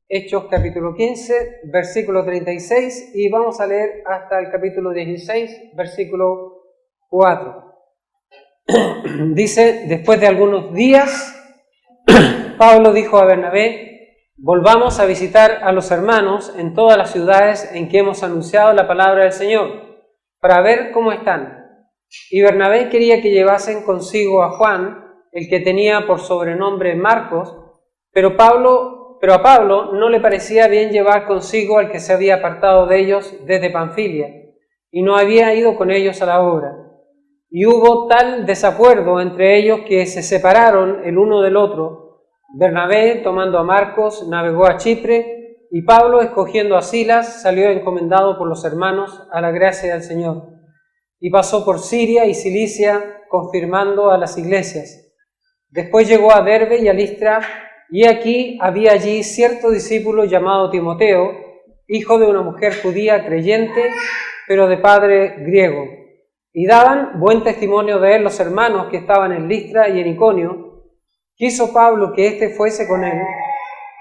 Hechos capítulo 15, versículo 36, y vamos a leer hasta el capítulo 16, versículo 4. Dice: después de algunos días, Pablo dijo a Bernabé: volvamos a visitar a los hermanos en todas las ciudades en que hemos anunciado la palabra del Señor, para ver cómo están. Y Bernabé quería que llevasen consigo a Juan, el que tenía por sobrenombre Marcos, pero a Pablo no le parecía bien llevar consigo al que se había apartado de ellos desde Panfilia, y no había ido con ellos a la obra. Y hubo tal desacuerdo entre ellos que se separaron el uno del otro. Bernabé, tomando a Marcos, navegó a Chipre, y Pablo, escogiendo a Silas, salió encomendado por los hermanos a la gracia del Señor. Y pasó por Siria y Cilicia, confirmando a las iglesias. Después llegó a Derbe y a Listra, y aquí había allí cierto discípulo llamado Timoteo, hijo de una mujer judía creyente, pero de padre griego. Y daban buen testimonio de él los hermanos que estaban en Listra y en Iconio. Quiso Pablo que éste fuese con él,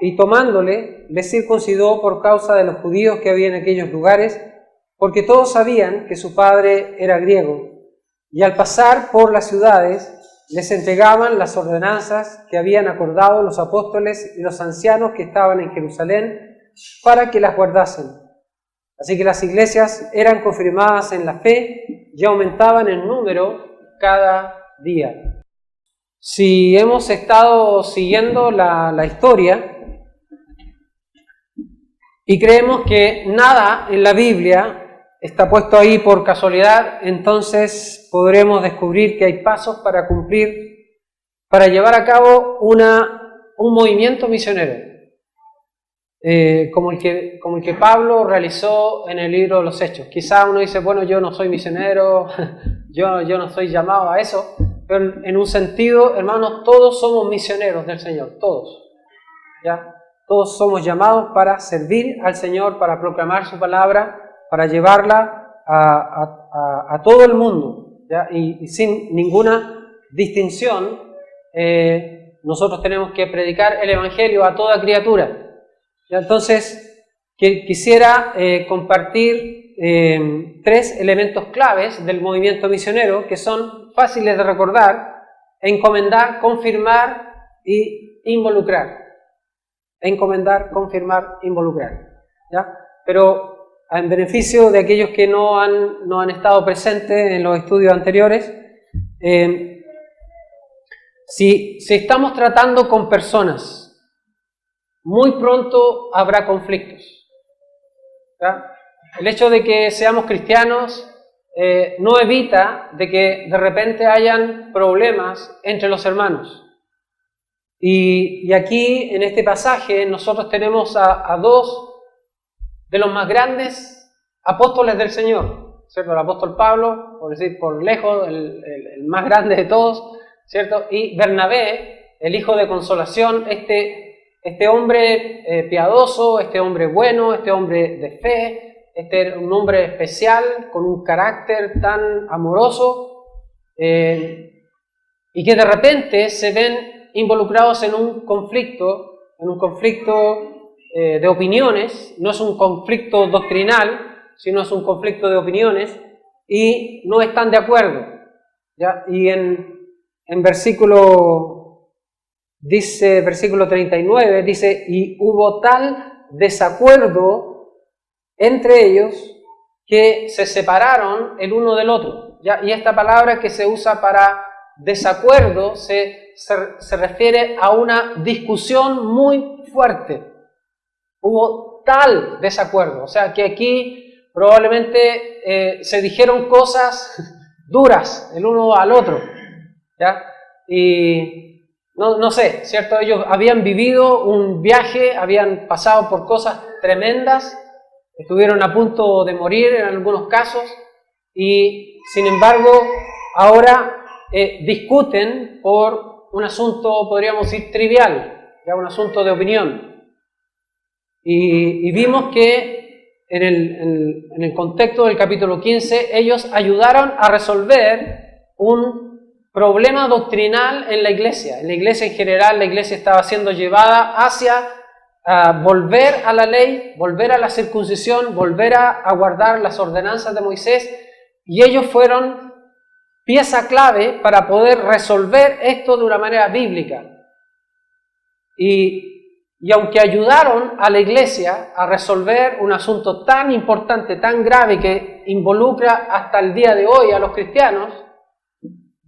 y tomándole, le circuncidó por causa de los judíos que había en aquellos lugares, porque todos sabían que su padre era griego. Y al pasar por las ciudades, les entregaban las ordenanzas que habían acordado los apóstoles y los ancianos que estaban en Jerusalén, para que las guardasen. Así que las iglesias eran confirmadas en la fe y aumentaban en número cada día. Si hemos estado siguiendo la historia y creemos que nada en la Biblia está puesto ahí por casualidad, entonces podremos descubrir que hay pasos para cumplir, para llevar a cabo un movimiento misionero. Como el que Pablo realizó en el libro de los Hechos. Quizá uno dice, bueno, yo no soy misionero, yo no soy llamado a eso, pero en un sentido, hermanos, todos somos misioneros del Señor, todos, ¿ya? Todos somos llamados para servir al Señor, para proclamar su palabra, para llevarla a todo el mundo, ¿ya? Y sin ninguna distinción, nosotros tenemos que predicar el Evangelio a toda criatura. Entonces, quisiera compartir 3 elementos claves del movimiento misionero que son fáciles de recordar: encomendar, confirmar y involucrar. Encomendar, confirmar, involucrar, ¿ya? Pero en beneficio de aquellos que no han estado presentes en los estudios anteriores, si estamos tratando con personas, muy pronto habrá conflictos, ¿ya? El hecho de que seamos cristianos no evita de que de repente hayan problemas entre los hermanos. Y aquí, en este pasaje, nosotros tenemos a 2 de los más grandes apóstoles del Señor, ¿cierto? El apóstol Pablo, por decir, por lejos, el más grande de todos, ¿cierto? Y Bernabé, el hijo de consolación, este hombre piadoso, este hombre bueno, este hombre de fe, un hombre especial, con un carácter tan amoroso, y que de repente se ven involucrados en un conflicto de opiniones. No es un conflicto doctrinal, sino es un conflicto de opiniones, y no están de acuerdo, ¿ya? Y en versículo 39, dice: y hubo tal desacuerdo entre ellos que se separaron el uno del otro, ¿ya? Y esta palabra que se usa para desacuerdo se refiere a una discusión muy fuerte. Hubo tal desacuerdo, o sea que aquí probablemente se dijeron cosas duras el uno al otro, ¿ya? Y no sé, ¿cierto? Ellos habían vivido un viaje, habían pasado por cosas tremendas, estuvieron a punto de morir en algunos casos, y sin embargo ahora discuten por un asunto, podríamos decir, trivial, ya un asunto de opinión. Y vimos que en el contexto del capítulo 15 ellos ayudaron a resolver un problema doctrinal en la iglesia. En la iglesia en general, la iglesia estaba siendo llevada hacia volver a la ley, volver a la circuncisión, volver a guardar las ordenanzas de Moisés, y ellos fueron pieza clave para poder resolver esto de una manera bíblica. Y aunque ayudaron a la iglesia a resolver un asunto tan importante, tan grave, que involucra hasta el día de hoy a los cristianos,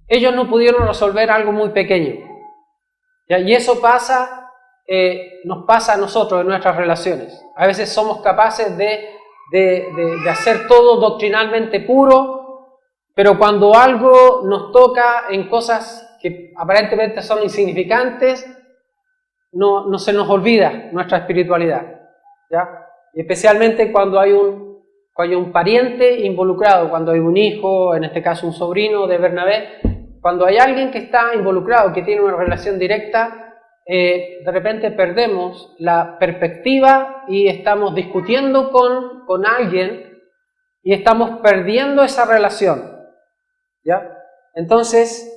ellos no pudieron resolver algo muy pequeño. ¿Ya? Y eso nos pasa a nosotros en nuestras relaciones. A veces somos capaces de hacer todo doctrinalmente puro, pero cuando algo nos toca en cosas que aparentemente son insignificantes, no se nos olvida nuestra espiritualidad, ¿ya? Y especialmente cuando hay un pariente involucrado, cuando hay un hijo, en este caso un sobrino de Bernabé, cuando hay alguien que está involucrado, que tiene una relación directa, de repente perdemos la perspectiva y estamos discutiendo con alguien y estamos perdiendo esa relación, ¿ya? Entonces,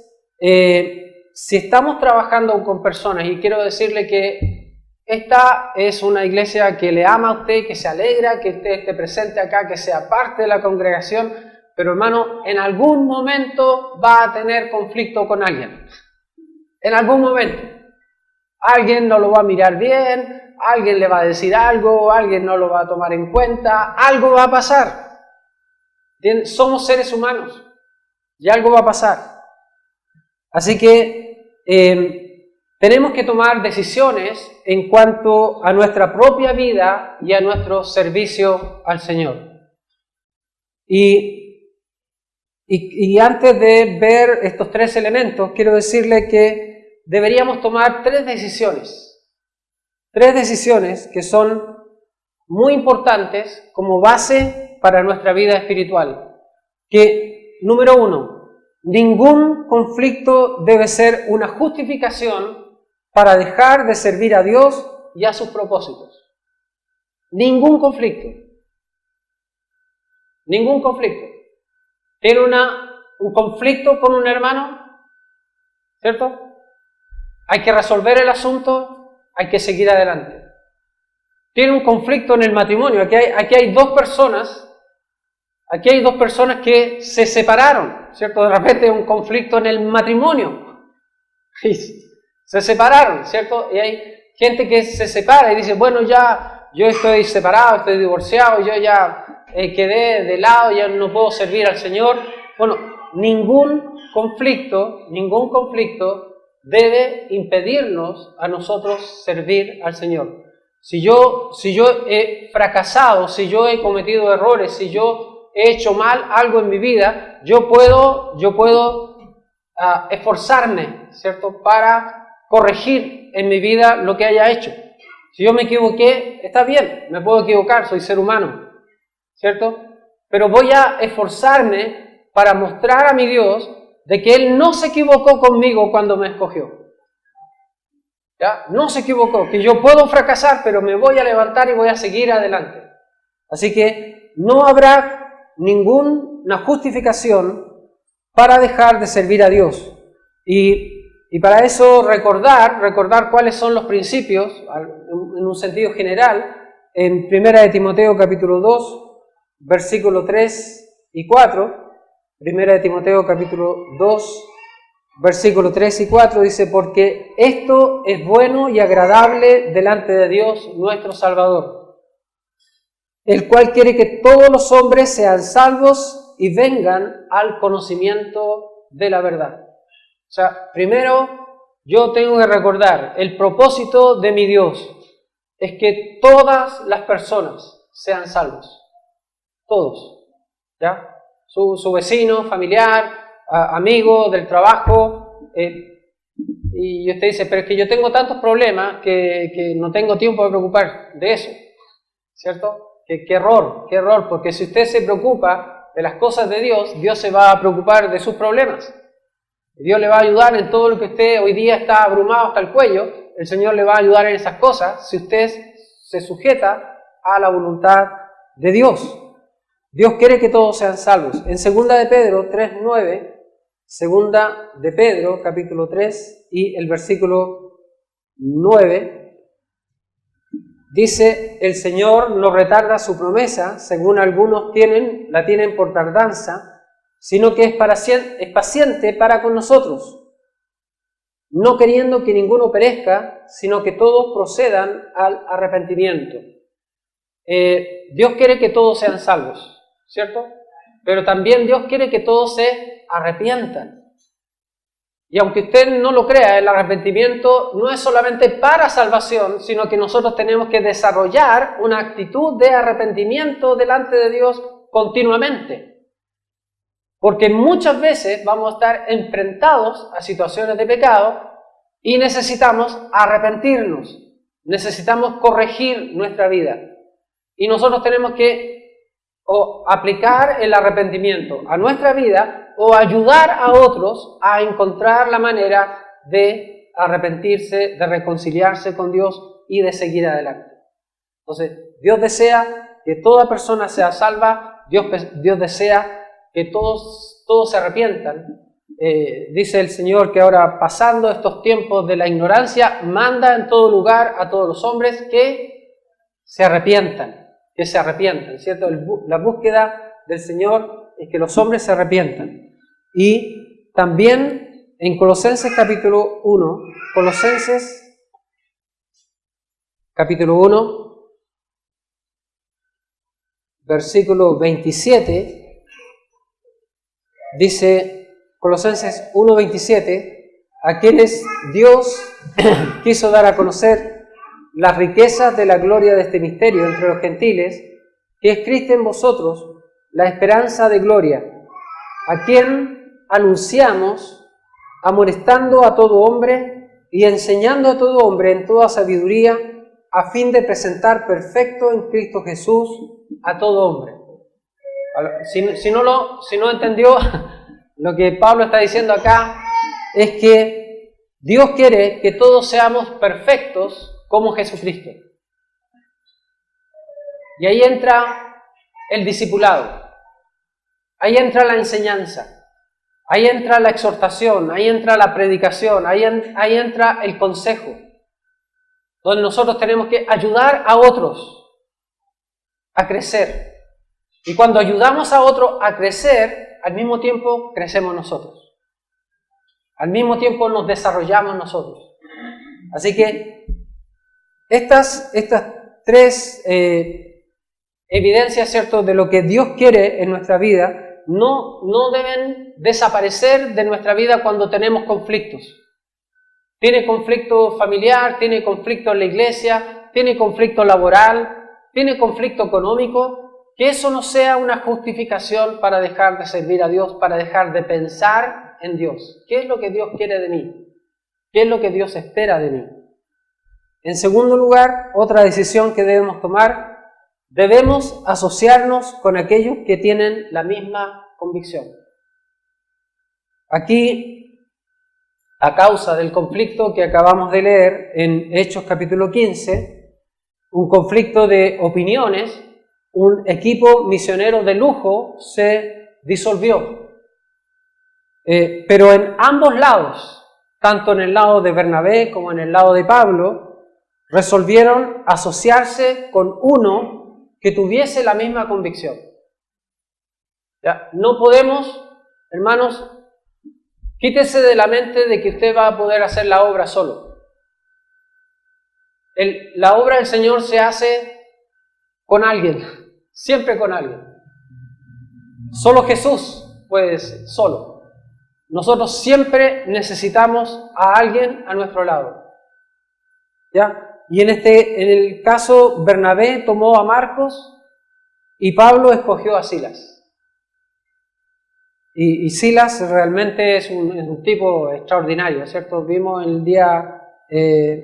si estamos trabajando con personas, y quiero decirle que esta es una iglesia que le ama a usted, que se alegra que usted esté presente acá, que sea parte de la congregación, pero hermano, en algún momento va a tener conflicto con alguien. En algún momento. Alguien no lo va a mirar bien, alguien le va a decir algo, alguien no lo va a tomar en cuenta, algo va a pasar. Somos seres humanos y algo va a pasar. Así que tenemos que tomar decisiones en cuanto a nuestra propia vida y a nuestro servicio al Señor. Y antes de ver estos tres elementos, quiero decirle que deberíamos tomar tres decisiones que son muy importantes como base para nuestra vida espiritual. Que, número uno, ningún conflicto debe ser una justificación para dejar de servir a Dios y a sus propósitos. Ningún conflicto. Ningún conflicto. ¿Tiene un conflicto con un hermano? ¿Cierto? Hay que resolver el asunto, hay que seguir adelante. Tiene un conflicto en el matrimonio. Aquí hay dos personas que se separaron, ¿cierto? De repente hay un conflicto en el matrimonio. Y se separaron, ¿cierto? Y hay gente que se separa y dice, bueno, ya yo estoy separado, estoy divorciado, yo ya quedé de lado, ya no puedo servir al Señor. Bueno, ningún conflicto debe impedirnos a nosotros servir al Señor. Si yo he fracasado, si yo he cometido errores, si yo he hecho mal algo en mi vida, yo puedo esforzarme, ¿cierto?, para corregir en mi vida lo que haya hecho. Si yo me equivoqué, está bien, me puedo equivocar, soy ser humano, ¿cierto? Pero voy a esforzarme para mostrar a mi Dios de que Él no se equivocó conmigo cuando me escogió. ¿Ya? No se equivocó, que yo puedo fracasar, pero me voy a levantar y voy a seguir adelante. Así que no habrá ninguna justificación para dejar de servir a Dios. Y para eso recordar cuáles son los principios, en un sentido general, en 1 de Timoteo capítulo 2, versículo 3 y 4, 1 de Timoteo capítulo 2, versículo 3 y 4 dice, porque esto es bueno y agradable delante de Dios nuestro Salvador, el cual quiere que todos los hombres sean salvos y vengan al conocimiento de la verdad. O sea, primero yo tengo que recordar, el propósito de mi Dios es que todas las personas sean salvos. Todos. ¿Ya? Su vecino, familiar, amigo del trabajo, y usted dice, pero es que yo tengo tantos problemas que no tengo tiempo de preocupar de eso, ¿cierto? Qué error, porque si usted se preocupa de las cosas de Dios, Dios se va a preocupar de sus problemas. Dios le va a ayudar en todo lo que usted hoy día está abrumado hasta el cuello, el Señor le va a ayudar en esas cosas si usted se sujeta a la voluntad de Dios. Dios quiere que todos sean salvos. En 2 de Pedro 3:9, 2 de Pedro capítulo 3 y el versículo 9, Dice, el Señor no retarda su promesa, según algunos la tienen por tardanza, sino que es paciente para con nosotros, no queriendo que ninguno perezca, sino que todos procedan al arrepentimiento. Dios quiere que todos sean salvos, ¿cierto? Pero también Dios quiere que todos se arrepientan. Y aunque usted no lo crea, el arrepentimiento no es solamente para salvación, sino que nosotros tenemos que desarrollar una actitud de arrepentimiento delante de Dios continuamente. Porque muchas veces vamos a estar enfrentados a situaciones de pecado y necesitamos arrepentirnos, necesitamos corregir nuestra vida. Y nosotros tenemos que o aplicar el arrepentimiento a nuestra vida o ayudar a otros a encontrar la manera de arrepentirse, de reconciliarse con Dios y de seguir adelante. Entonces, Dios desea que toda persona sea salva, Dios desea que todos se arrepientan. Dice el Señor que ahora, pasando estos tiempos de la ignorancia, manda en todo lugar a todos los hombres que se arrepientan, ¿cierto? La búsqueda del Señor es que los hombres se arrepientan. Y también en Colosenses capítulo 1, versículo 27, dice Colosenses 1:27, a quienes Dios quiso dar a conocer las riquezas de la gloria de este misterio entre los gentiles, que es Cristo en vosotros, la esperanza de gloria, a quien anunciamos, amonestando a todo hombre y enseñando a todo hombre en toda sabiduría, a fin de presentar perfecto en Cristo Jesús a todo hombre. Si no entendió, lo que Pablo está diciendo acá es que Dios quiere que todos seamos perfectos como Jesucristo. Y ahí entra el discipulado, ahí entra la enseñanza, ahí entra la exhortación, ahí entra la predicación, ahí entra el consejo, donde nosotros tenemos que ayudar a otros a crecer. Y cuando ayudamos a otros a crecer, al mismo tiempo crecemos nosotros. Al mismo tiempo nos desarrollamos nosotros. Así que estas tres evidencias, ¿cierto?, de lo que Dios quiere en nuestra vida, no deben desaparecer de nuestra vida cuando tenemos conflictos. Tiene conflicto familiar, tiene conflicto en la iglesia, tiene conflicto laboral, tiene conflicto económico. Que eso no sea una justificación para dejar de servir a Dios, para dejar de pensar en Dios. ¿Qué es lo que Dios quiere de mí? ¿Qué es lo que Dios espera de mí? En segundo lugar, otra decisión que debemos tomar, debemos asociarnos con aquellos que tienen la misma convicción. Aquí, a causa del conflicto que acabamos de leer en Hechos capítulo 15, un conflicto de opiniones, un equipo misionero de lujo se disolvió. Pero en ambos lados, tanto en el lado de Bernabé como en el lado de Pablo, resolvieron asociarse con uno que tuviese la misma convicción. ¿Ya? No podemos, hermanos, quítese de la mente de que usted va a poder hacer la obra solo. La obra del Señor se hace con alguien, siempre con alguien. Solo Jesús puede ser, solo. Nosotros siempre necesitamos a alguien a nuestro lado. ¿Ya? Y en el caso, Bernabé tomó a Marcos y Pablo escogió a Silas. Y Silas realmente es un tipo extraordinario, ¿cierto? Vimos el día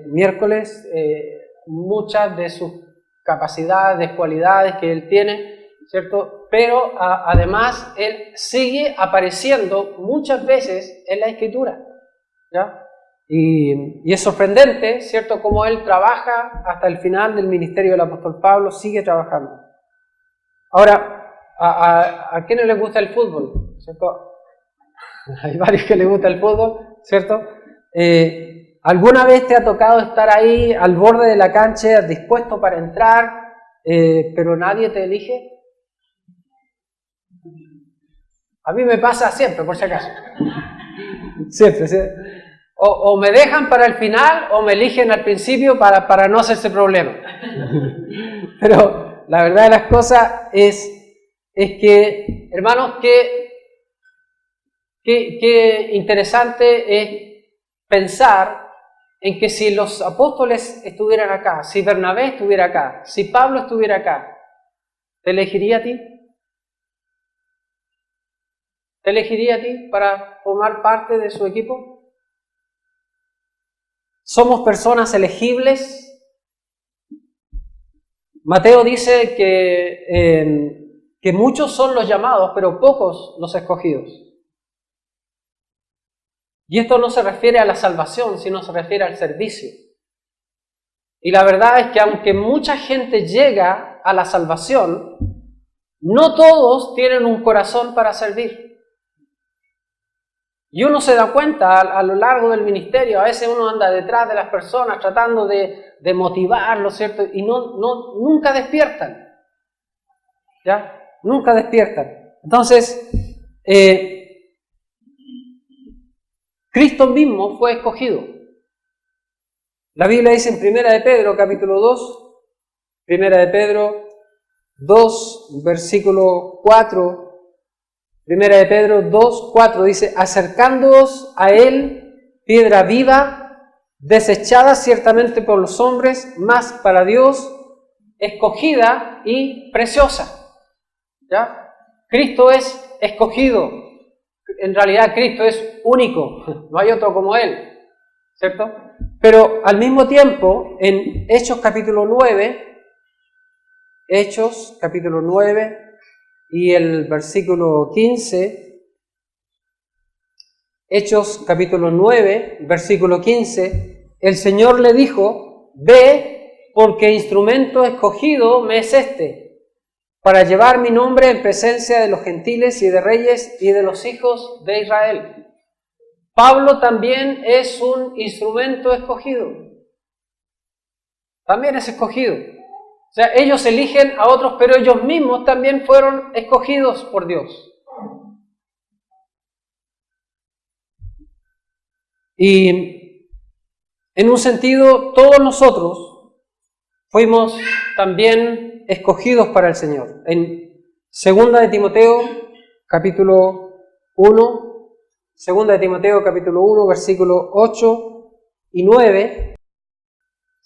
miércoles muchas de sus capacidades, cualidades que él tiene, ¿cierto? Pero además él sigue apareciendo muchas veces en la Escritura, ¿ya? Y es sorprendente, ¿cierto?, cómo él trabaja hasta el final del ministerio del apóstol Pablo, sigue trabajando. Ahora, ¿a quiénes les gusta el fútbol? ¿Cierto? Hay varios que les gusta el fútbol, ¿cierto? ¿Alguna vez te ha tocado estar ahí al borde de la cancha, dispuesto para entrar, pero nadie te elige? A mí me pasa siempre, por si acaso. Siempre, ¿sí? O me dejan para el final o me eligen al principio para no hacerse problema. Pero la verdad de las cosas es que, hermanos, qué interesante es pensar en que si los apóstoles estuvieran acá, si Bernabé estuviera acá, si Pablo estuviera acá, ¿te elegiría a ti? ¿Te elegiría a ti para formar parte de su equipo? ¿Somos personas elegibles? Mateo dice que muchos son los llamados, pero pocos los escogidos. Y esto no se refiere a la salvación, sino se refiere al servicio. Y la verdad es que aunque mucha gente llega a la salvación, no todos tienen un corazón para servir. Y uno se da cuenta a lo largo del ministerio, a veces uno anda detrás de las personas tratando de motivarlos, ¿cierto? Y nunca despiertan. ¿Ya? Nunca despiertan. Entonces, Cristo mismo fue escogido. La Biblia dice en 1 de Pedro, capítulo 2, 1 de Pedro 2, versículo 4, 1 de Pedro 2, 4 dice, acercándoos a Él, piedra viva, desechada ciertamente por los hombres, mas para Dios escogida y preciosa. ¿Ya? Cristo es escogido. En realidad Cristo es único, no hay otro como Él, ¿cierto? Pero al mismo tiempo, en Hechos capítulo 9, Hechos capítulo 9 y el versículo 15, Hechos capítulo 9, versículo 15, el Señor le dijo, ve, porque instrumento escogido me es este, para llevar mi nombre en presencia de los gentiles y de reyes y de los hijos de Israel. Pablo también es un instrumento escogido. También es escogido. O sea, ellos eligen a otros, pero ellos mismos también fueron escogidos por Dios. Y en un sentido, todos nosotros fuimos también escogidos para el Señor. En 2 de Timoteo, capítulo 1, 2 de Timoteo, capítulo 1, versículos 8 y 9.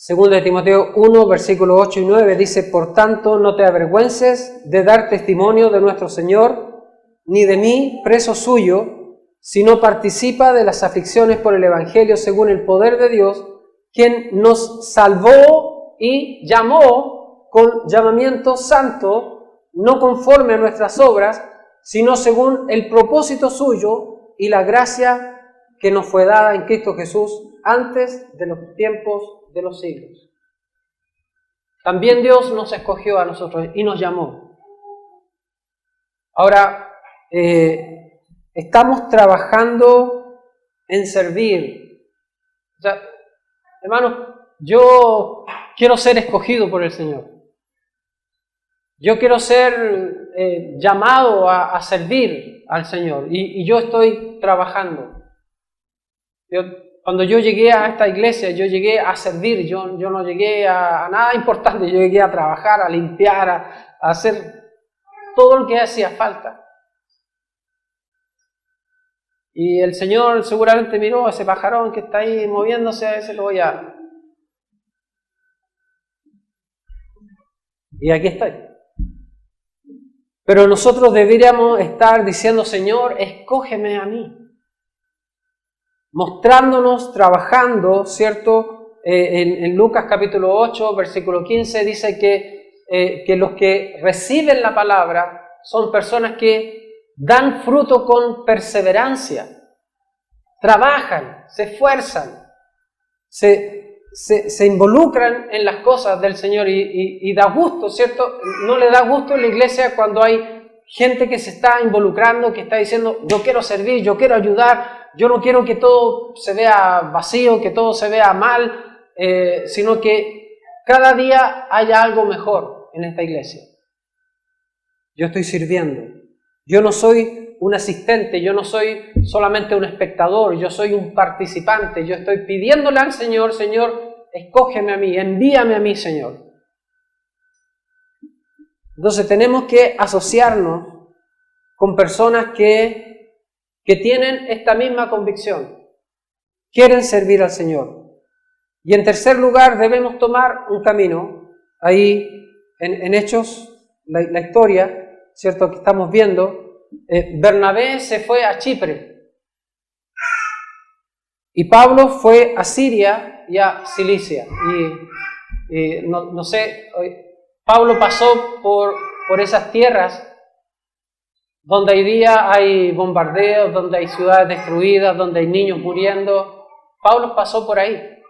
2 de Timoteo 1, versículos 8 y 9 dice, por tanto, no te avergüences de dar testimonio de nuestro Señor, ni de mí, preso suyo, sino participa de las aflicciones por el Evangelio según el poder de Dios, quien nos salvó y llamó con llamamiento santo, no conforme a nuestras obras, sino según el propósito suyo y la gracia que nos fue dada en Cristo Jesús antes de los tiempos de los siglos. También Dios nos escogió a nosotros y nos llamó. Ahora, estamos trabajando en servir. O sea, hermanos, yo quiero ser escogido por el Señor. Yo quiero ser llamado a servir al Señor y yo estoy trabajando. Cuando yo llegué a esta iglesia, yo llegué a servir, yo no llegué a nada importante, yo llegué a trabajar, a limpiar, a hacer todo lo que hacía falta. Y el Señor seguramente miró a ese pajarón que está ahí moviéndose, a ese lo voy a... Y aquí estoy. Pero nosotros deberíamos estar diciendo, Señor, escógeme a mí. Mostrándonos, trabajando, ¿cierto? En Lucas capítulo 8, versículo 15, dice que los que reciben la palabra son personas que dan fruto con perseverancia. Trabajan, se esfuerzan, se involucran en las cosas del Señor y da gusto, ¿cierto? No le da gusto en la iglesia cuando hay gente que se está involucrando, que está diciendo, yo quiero servir, yo quiero ayudar, yo no quiero que todo se vea vacío, que todo se vea mal, sino que cada día haya algo mejor en esta iglesia. Yo estoy sirviendo. Yo no soy un asistente, yo no soy solamente un espectador, yo soy un participante. Yo estoy pidiéndole al Señor, Señor, escógeme a mí, envíame a mí, Señor. Entonces tenemos que asociarnos con personas que tienen esta misma convicción, quieren servir al Señor. Y en tercer lugar, debemos tomar un camino. Ahí en Hechos, la historia, ¿cierto?, que estamos viendo, Bernabé se fue a Chipre y Pablo fue a Siria y a Cilicia. Y no sé, Pablo pasó por esas tierras donde hoy día hay bombardeos, donde hay ciudades destruidas, donde hay niños muriendo. Pablo pasó por ahí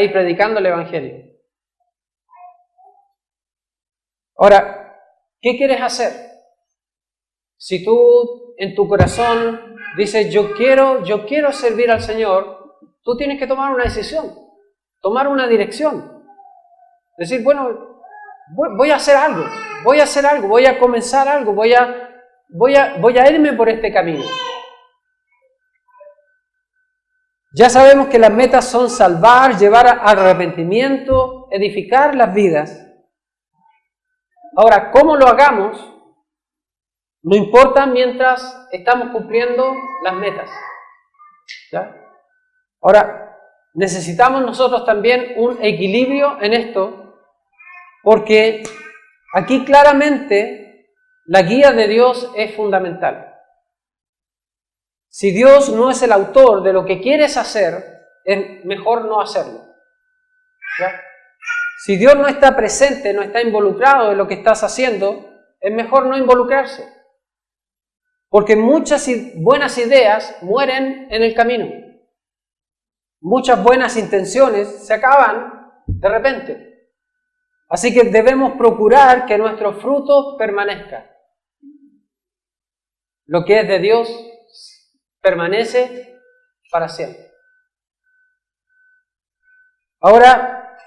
predicando el Evangelio. Ahora, ¿qué quieres hacer? Si tú en tu corazón dices, yo quiero servir al Señor, tú tienes que tomar una decisión, tomar una dirección. Decir, bueno, voy a hacer algo, voy a comenzar algo, voy a irme por este camino. Ya sabemos que las metas son salvar, llevar al arrepentimiento, edificar las vidas. Ahora, ¿cómo lo hagamos? No importa mientras estamos cumpliendo las metas. ¿Ya? Ahora, necesitamos nosotros también un equilibrio en esto, porque aquí claramente la guía de Dios es fundamental. Si Dios no es el autor de lo que quieres hacer, es mejor no hacerlo. ¿Ya? Si Dios no está presente, no está involucrado en lo que estás haciendo, es mejor no involucrarse. Porque muchas buenas ideas mueren en el camino. Muchas buenas intenciones se acaban de repente. Así que debemos procurar que nuestro fruto permanezca. Lo que es de Dios permanece para siempre. Ahora,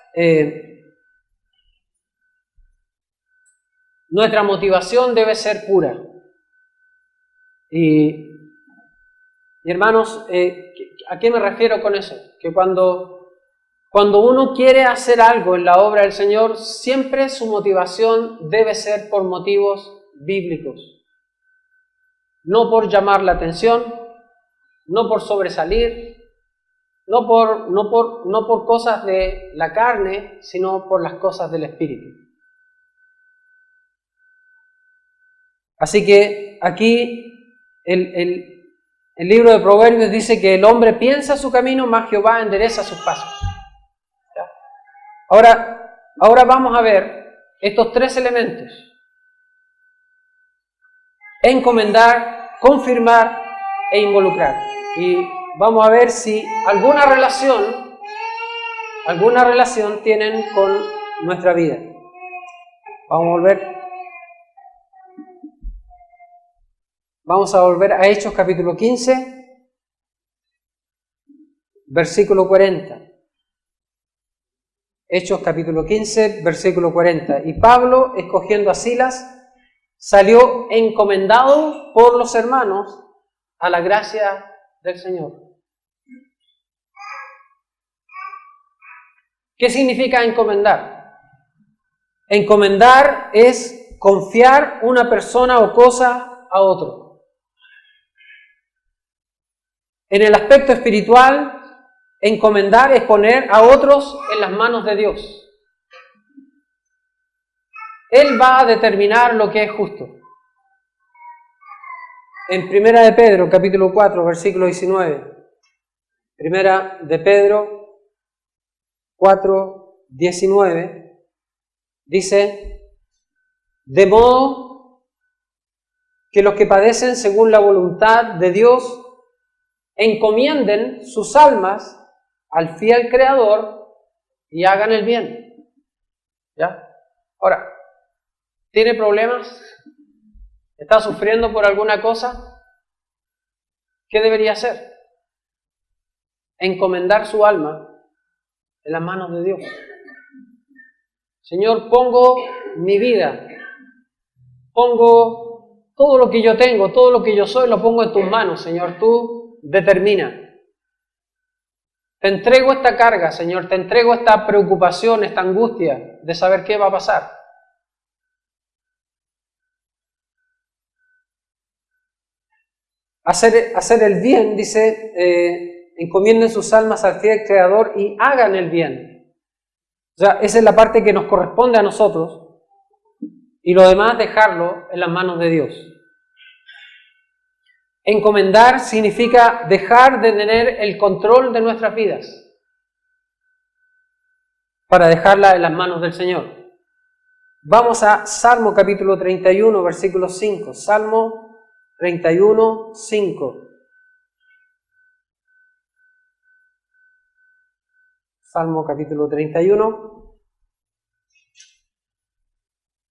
nuestra motivación debe ser pura. Y hermanos, ¿a qué me refiero con eso? Que cuando uno quiere hacer algo en la obra del Señor, siempre su motivación debe ser por motivos bíblicos. No por llamar la atención, no por sobresalir, no por cosas de la carne, sino por las cosas del Espíritu. Así que aquí el libro de Proverbios dice que el hombre piensa su camino, mas Jehová endereza sus pasos. ¿Ya? Ahora vamos a ver estos tres elementos: encomendar, confirmar e involucrar. Y vamos a ver si alguna relación tienen con nuestra vida. Vamos a volver a Hechos capítulo 15, versículo 40. Hechos capítulo 15, versículo 40. Y Pablo, escogiendo a Silas, salió encomendado por los hermanos a la gracia del Señor. ¿Qué significa encomendar? Encomendar es confiar una persona o cosa a otro. En el aspecto espiritual, encomendar es poner a otros en las manos de Dios. Él va a determinar lo que es justo. En Primera de Pedro, capítulo 4, versículo 19. Primera de Pedro 4, 19. Dice, de modo que los que padecen según la voluntad de Dios encomienden sus almas al fiel Creador y hagan el bien. ¿Ya? Ahora, ¿tiene problemas? ¿Está sufriendo por alguna cosa? ¿qué debería hacer? Encomendar su alma en las manos de Dios. Señor, pongo mi vida, pongo todo lo que yo tengo, todo lo que yo soy, lo pongo en tus manos, Señor. Tú determina. Te entrego esta carga, Señor, te entrego esta preocupación, esta angustia de saber qué va a pasar. Hacer el bien, dice, encomienden sus almas al fiel Creador y hagan el bien. O sea, esa es la parte que nos corresponde a nosotros y lo demás dejarlo en las manos de Dios. Encomendar significa dejar de tener el control de nuestras vidas para dejarla en las manos del Señor. Vamos a Salmo capítulo 31, versículo 5. Salmo 31, 5. Salmo capítulo 31,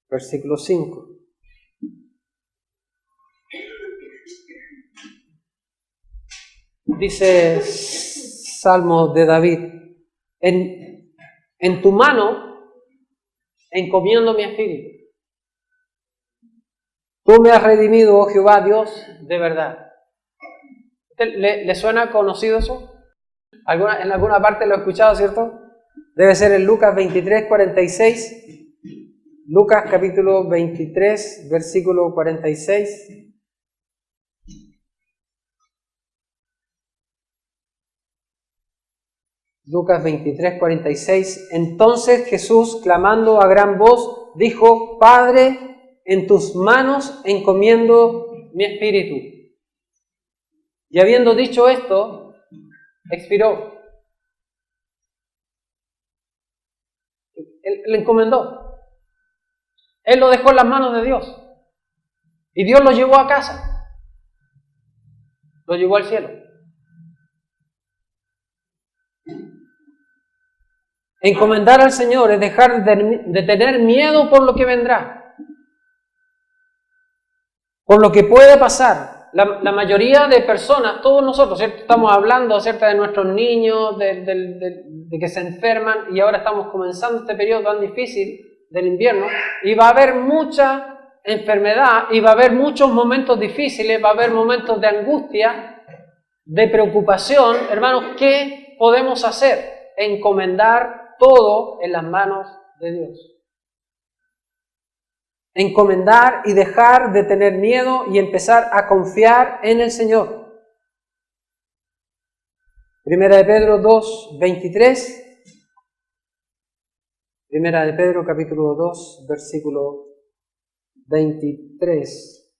versículo 5. Dice Salmo de David, en tu mano encomiendo mi espíritu. Tú me has redimido, oh Jehová, Dios de verdad. ¿Le suena conocido eso? En alguna parte lo he escuchado, ¿cierto? Debe ser en Lucas 23, 46. Lucas capítulo 23, versículo 46. Lucas 23, 46. Entonces Jesús, clamando a gran voz, dijo: Padre, en tus manos encomiendo mi espíritu. Y habiendo dicho esto, expiró. Él encomendó. Él lo dejó en las manos de Dios. Y Dios lo llevó a casa. Lo llevó al cielo. Encomendar al Señor es dejar de tener miedo por lo que vendrá, por lo que puede pasar. La mayoría de personas, todos nosotros, ¿cierto? Estamos hablando acerca de nuestros niños, de que se enferman, y ahora estamos comenzando este periodo tan difícil del invierno, y va a haber mucha enfermedad, y va a haber muchos momentos difíciles, va a haber momentos de angustia, de preocupación. Hermanos, ¿qué podemos hacer? Encomendar todo en las manos de Dios. Encomendar y dejar de tener miedo y empezar a confiar en el Señor. Primera de Pedro 2, 23. Primera de Pedro capítulo 2, versículo 23.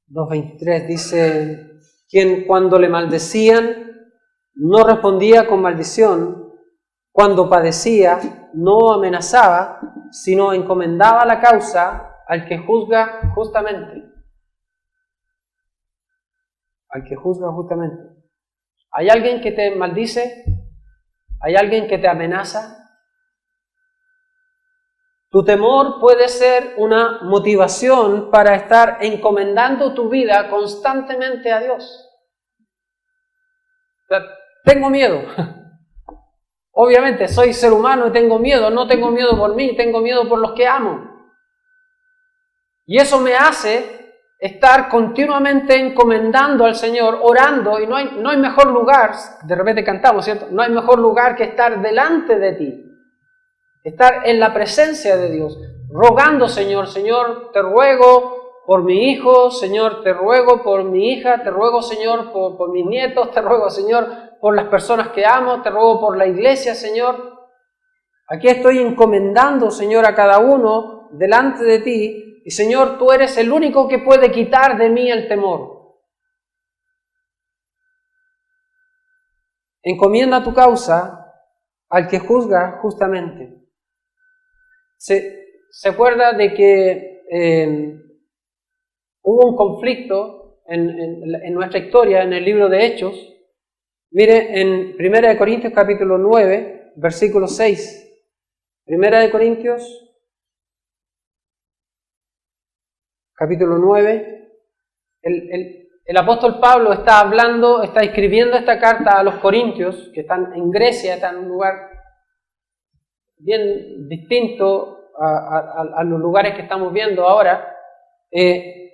2:23 dice: quien cuando le maldecían no respondía con maldición, cuando padecía no amenazaba, sino encomendaba la causa al que juzga justamente. Al que juzga justamente. ¿Hay alguien que te maldice? ¿Hay alguien que te amenaza? Tu temor puede ser una motivación para estar encomendando tu vida constantemente a Dios. Tengo miedo. Obviamente, soy ser humano y tengo miedo. No tengo miedo por mí, tengo miedo por los que amo. Y eso me hace estar continuamente encomendando al Señor, orando, y no hay mejor lugar, de repente cantamos, ¿cierto? No hay mejor lugar que estar delante de ti. Estar en la presencia de Dios, rogando: Señor, te ruego por mi hijo, Señor, te ruego por mi hija, te ruego, Señor, por mis nietos, te ruego, Señor, por las personas que amo, te ruego por la iglesia, Señor. Aquí estoy encomendando, Señor, a cada uno delante de ti, y Señor, tú eres el único que puede quitar de mí el temor. Encomienda tu causa al que juzga justamente. ¿Se acuerda de que hubo un conflicto en nuestra historia, en el libro de Hechos? Mire, en 1 Corintios capítulo 9, versículo 6. 1 Corintios capítulo 9, el apóstol Pablo está hablando, está escribiendo esta carta a los corintios, que están en Grecia, están en un lugar bien distinto a los lugares que estamos viendo ahora,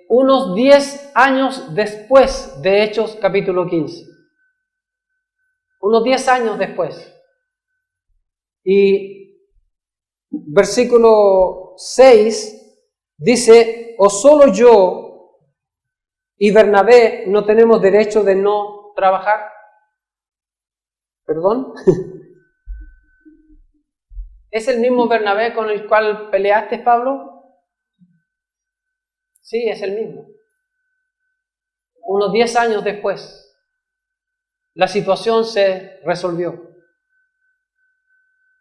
unos 10 años después de Hechos capítulo 15. Unos 10 años después. Y versículo 6 dice, ¿o solo yo y Bernabé no tenemos derecho de no trabajar? ¿Perdón? ¿Es el mismo Bernabé con el cual peleaste, Pablo? Sí, es el mismo. Unos 10 años después, la situación se resolvió.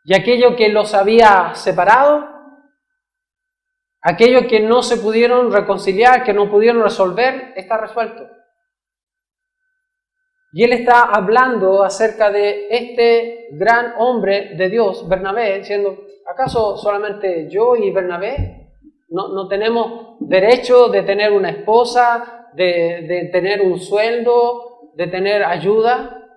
Y aquello que los había separado, aquello que no se pudieron reconciliar, que no pudieron resolver, está resuelto. Y él está hablando acerca de este gran hombre de Dios, Bernabé, diciendo, ¿acaso solamente yo y Bernabé no tenemos derecho de tener una esposa, de tener un sueldo, de tener ayuda?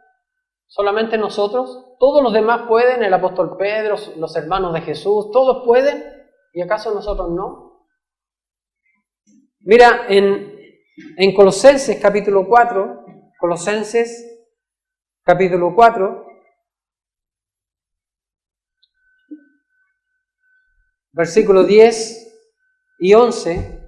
¿Solamente nosotros? Todos los demás pueden, el apóstol Pedro, los hermanos de Jesús, todos pueden, ¿y acaso nosotros no? Mira, en Colosenses capítulo 4, versículos 10 y 11,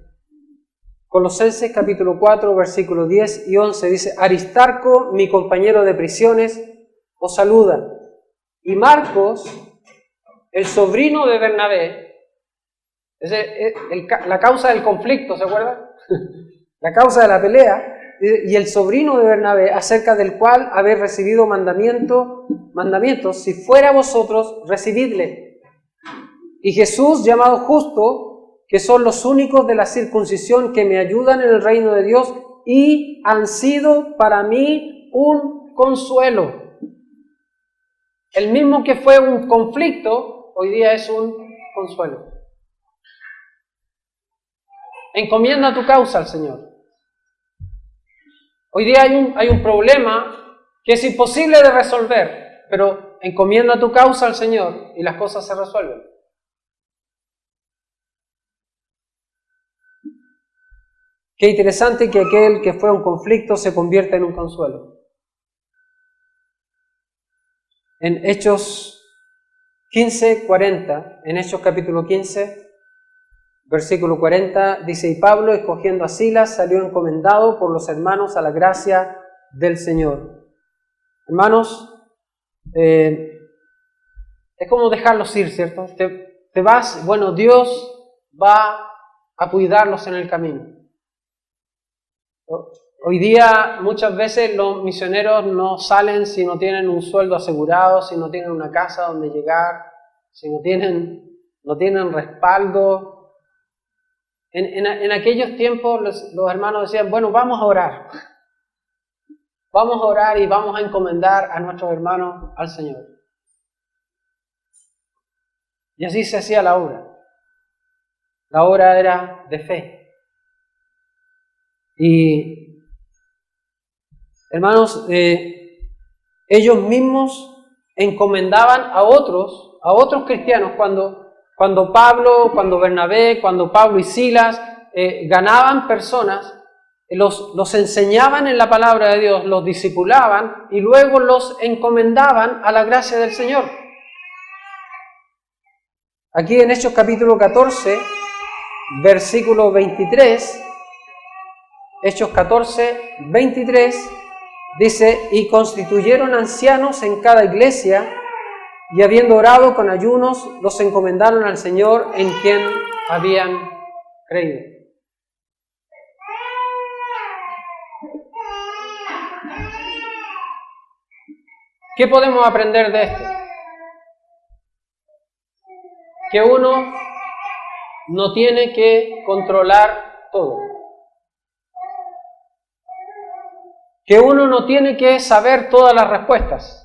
Colosenses capítulo 4, versículos 10 y 11, dice, Aristarco, mi compañero de prisiones, os saluda. Y Marcos, el sobrino de Bernabé, la causa del conflicto, ¿se acuerdan? La causa de la pelea, y el sobrino de Bernabé, acerca del cual habéis recibido mandamientos, si fuera vosotros, recibidle. Y Jesús, llamado Justo, que son los únicos de la circuncisión que me ayudan en el reino de Dios y han sido para mí un consuelo. El mismo que fue un conflicto, hoy día es un consuelo. Encomienda tu causa al Señor. Hoy día hay un problema que es imposible de resolver, pero encomienda tu causa al Señor y las cosas se resuelven. Qué interesante que aquel que fue un conflicto se convierta en un consuelo. En Hechos 15, 40, en Hechos capítulo 15, versículo 40, dice, y Pablo, escogiendo a Silas, salió encomendado por los hermanos a la gracia del Señor. Hermanos, es como dejarlos ir, ¿cierto? Te vas, bueno, Dios va a cuidarlos en el camino. Hoy día muchas veces los misioneros no salen si no tienen un sueldo asegurado, si no tienen una casa donde llegar, si no tienen respaldo. En aquellos tiempos los hermanos decían, bueno, vamos a orar. Vamos a orar y vamos a encomendar a nuestros hermanos al Señor. Y así se hacía la obra. La obra era de fe. Y, hermanos, ellos mismos encomendaban a otros cristianos cuando Bernabé, cuando Pablo y Silas ganaban personas, los enseñaban en la palabra de Dios, los discipulaban y luego los encomendaban a la gracia del Señor. Aquí en Hechos capítulo 14, versículo 23, Hechos 14, 23, dice, y constituyeron ancianos en cada iglesia, y habiendo orado con ayunos, los encomendaron al Señor en quien habían creído. ¿Qué podemos aprender de esto? Que uno no tiene que controlar todo. Que uno no tiene que saber todas las respuestas.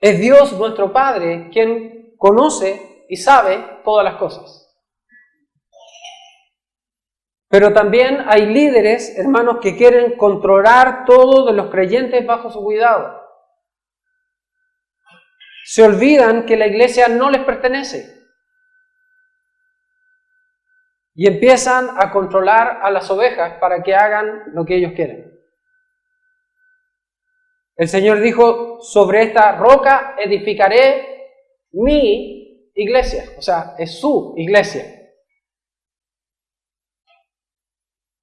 Es Dios nuestro Padre quien conoce y sabe todas las cosas. Pero también hay líderes, hermanos, que quieren controlar todo de los creyentes bajo su cuidado. Se olvidan que la iglesia no les pertenece. Y empiezan a controlar a las ovejas para que hagan lo que ellos quieren. El Señor dijo, sobre esta roca edificaré mi iglesia. O sea, es su iglesia.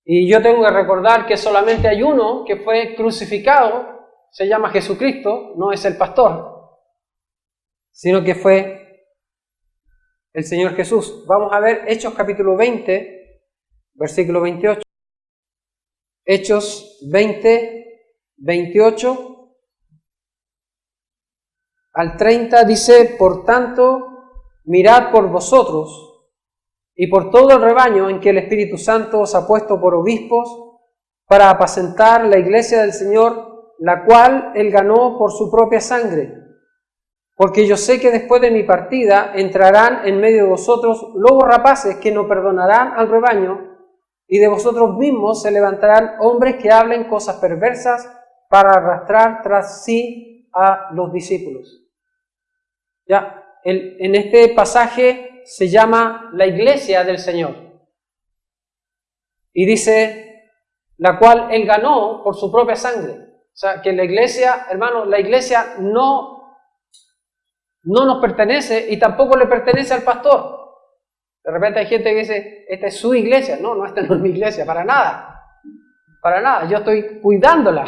Y yo tengo que recordar que solamente hay uno que fue crucificado, se llama Jesucristo, no es el pastor, sino que fue el Señor Jesús. Vamos a ver Hechos capítulo 20, versículo 28. Hechos 20, 28 al 30 dice, por tanto, mirad por vosotros y por todo el rebaño en que el Espíritu Santo os ha puesto por obispos para apacentar la iglesia del Señor, la cual Él ganó por su propia sangre. Porque yo sé que después de mi partida entrarán en medio de vosotros lobos rapaces que no perdonarán al rebaño, y de vosotros mismos se levantarán hombres que hablen cosas perversas para arrastrar tras sí a los discípulos. Ya, en este pasaje se llama la iglesia del Señor. Y dice, la cual Él ganó por su propia sangre. O sea, que la iglesia, hermanos, la iglesia no nos pertenece y tampoco le pertenece al pastor. De repente hay gente que dice, esta es su iglesia. No, esta no es mi iglesia, para nada. Para nada, yo estoy cuidándola,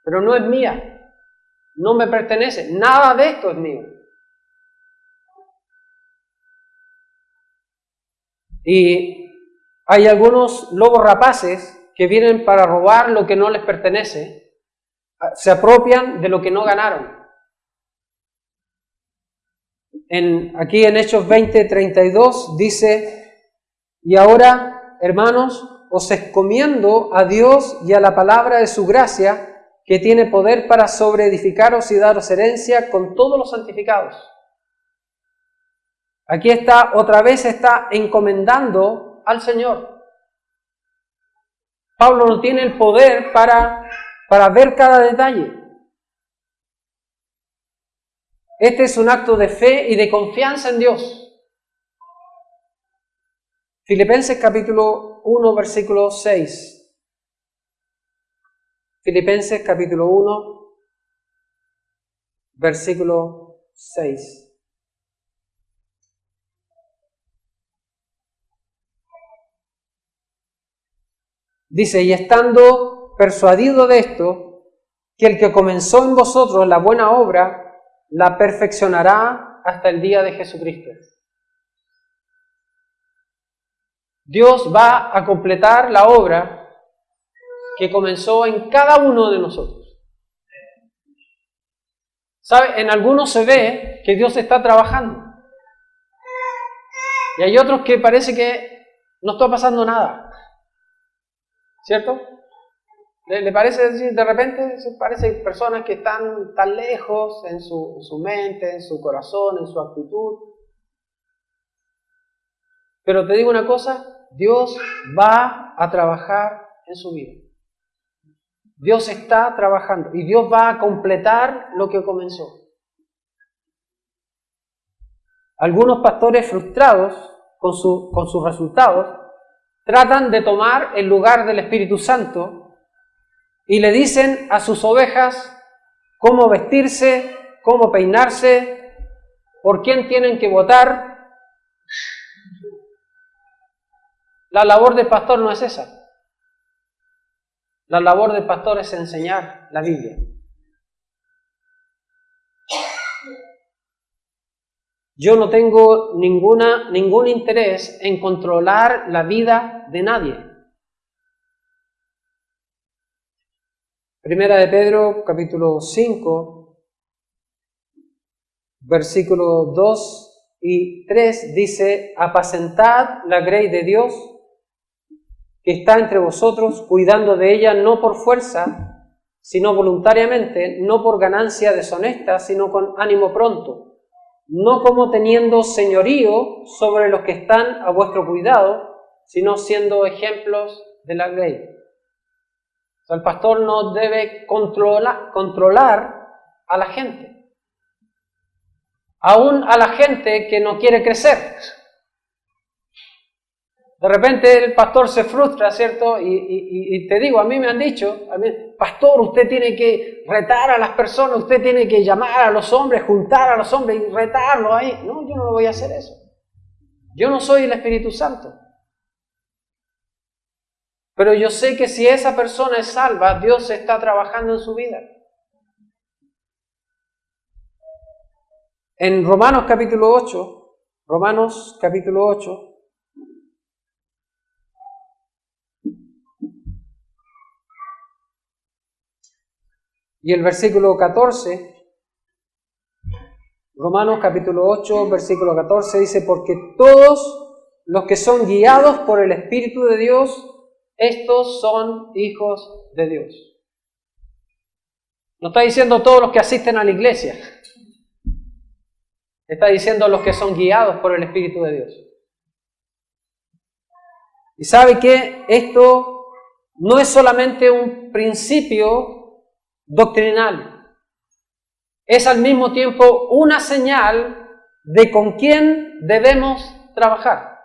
pero no es mía. No me pertenece, nada de esto es mío. Y hay algunos lobos rapaces que vienen para robar lo que no les pertenece, se apropian de lo que no ganaron. Aquí en Hechos 20:32 dice, y ahora, hermanos, os encomiendo a Dios y a la palabra de su gracia, que tiene poder para sobreedificaros y daros herencia con todos los santificados. Aquí está, otra vez está encomendando al Señor. Pablo no tiene el poder para ver cada detalle. Este es un acto de fe y de confianza en Dios. Filipenses capítulo 1, versículo 6. Filipenses capítulo 1, versículo 6. Dice, y estando persuadido de esto, que el que comenzó en vosotros la buena obra, la perfeccionará hasta el día de Jesucristo. Dios va a completar la obra que comenzó en cada uno de nosotros. ¿Sabe? En algunos se ve que Dios está trabajando. Y hay otros que parece que no está pasando nada. ¿Cierto? ¿Le parece decir de repente? Se parece personas que están tan lejos en su mente, en su corazón, en su actitud. Pero te digo una cosa, Dios va a trabajar en su vida. Dios está trabajando y Dios va a completar lo que comenzó. Algunos pastores frustrados con sus resultados tratan de tomar el lugar del Espíritu Santo y le dicen a sus ovejas cómo vestirse, cómo peinarse, por quién tienen que votar. La labor del pastor no es esa. La labor del pastor es enseñar la Biblia. Yo no tengo ningún interés en controlar la vida de nadie. Primera de Pedro, capítulo 5, versículos 2 y 3 dice, apacentad la grey de Dios que está entre vosotros, cuidando de ella no por fuerza, sino voluntariamente, no por ganancia deshonesta, sino con ánimo pronto, no como teniendo señorío sobre los que están a vuestro cuidado, sino siendo ejemplos de la ley. O sea, el pastor no debe controlar a la gente, aún a la gente que no quiere crecer. De repente el pastor se frustra, ¿cierto? Y te digo, a mí me han dicho, pastor, usted tiene que retar a las personas, usted tiene que llamar a los hombres, juntar a los hombres y retarlos ahí. No, yo no voy a hacer eso. Yo no soy el Espíritu Santo. Pero yo sé que si esa persona es salva, Dios está trabajando en su vida. En Romanos capítulo 8, y el versículo 14, Romanos capítulo 8, versículo 14 dice, porque todos los que son guiados por el Espíritu de Dios, estos son hijos de Dios. No está diciendo todos los que asisten a la iglesia. Está diciendo los que son guiados por el Espíritu de Dios. Y sabe que esto no es solamente un principio doctrinal. Es al mismo tiempo una señal de con quién debemos trabajar.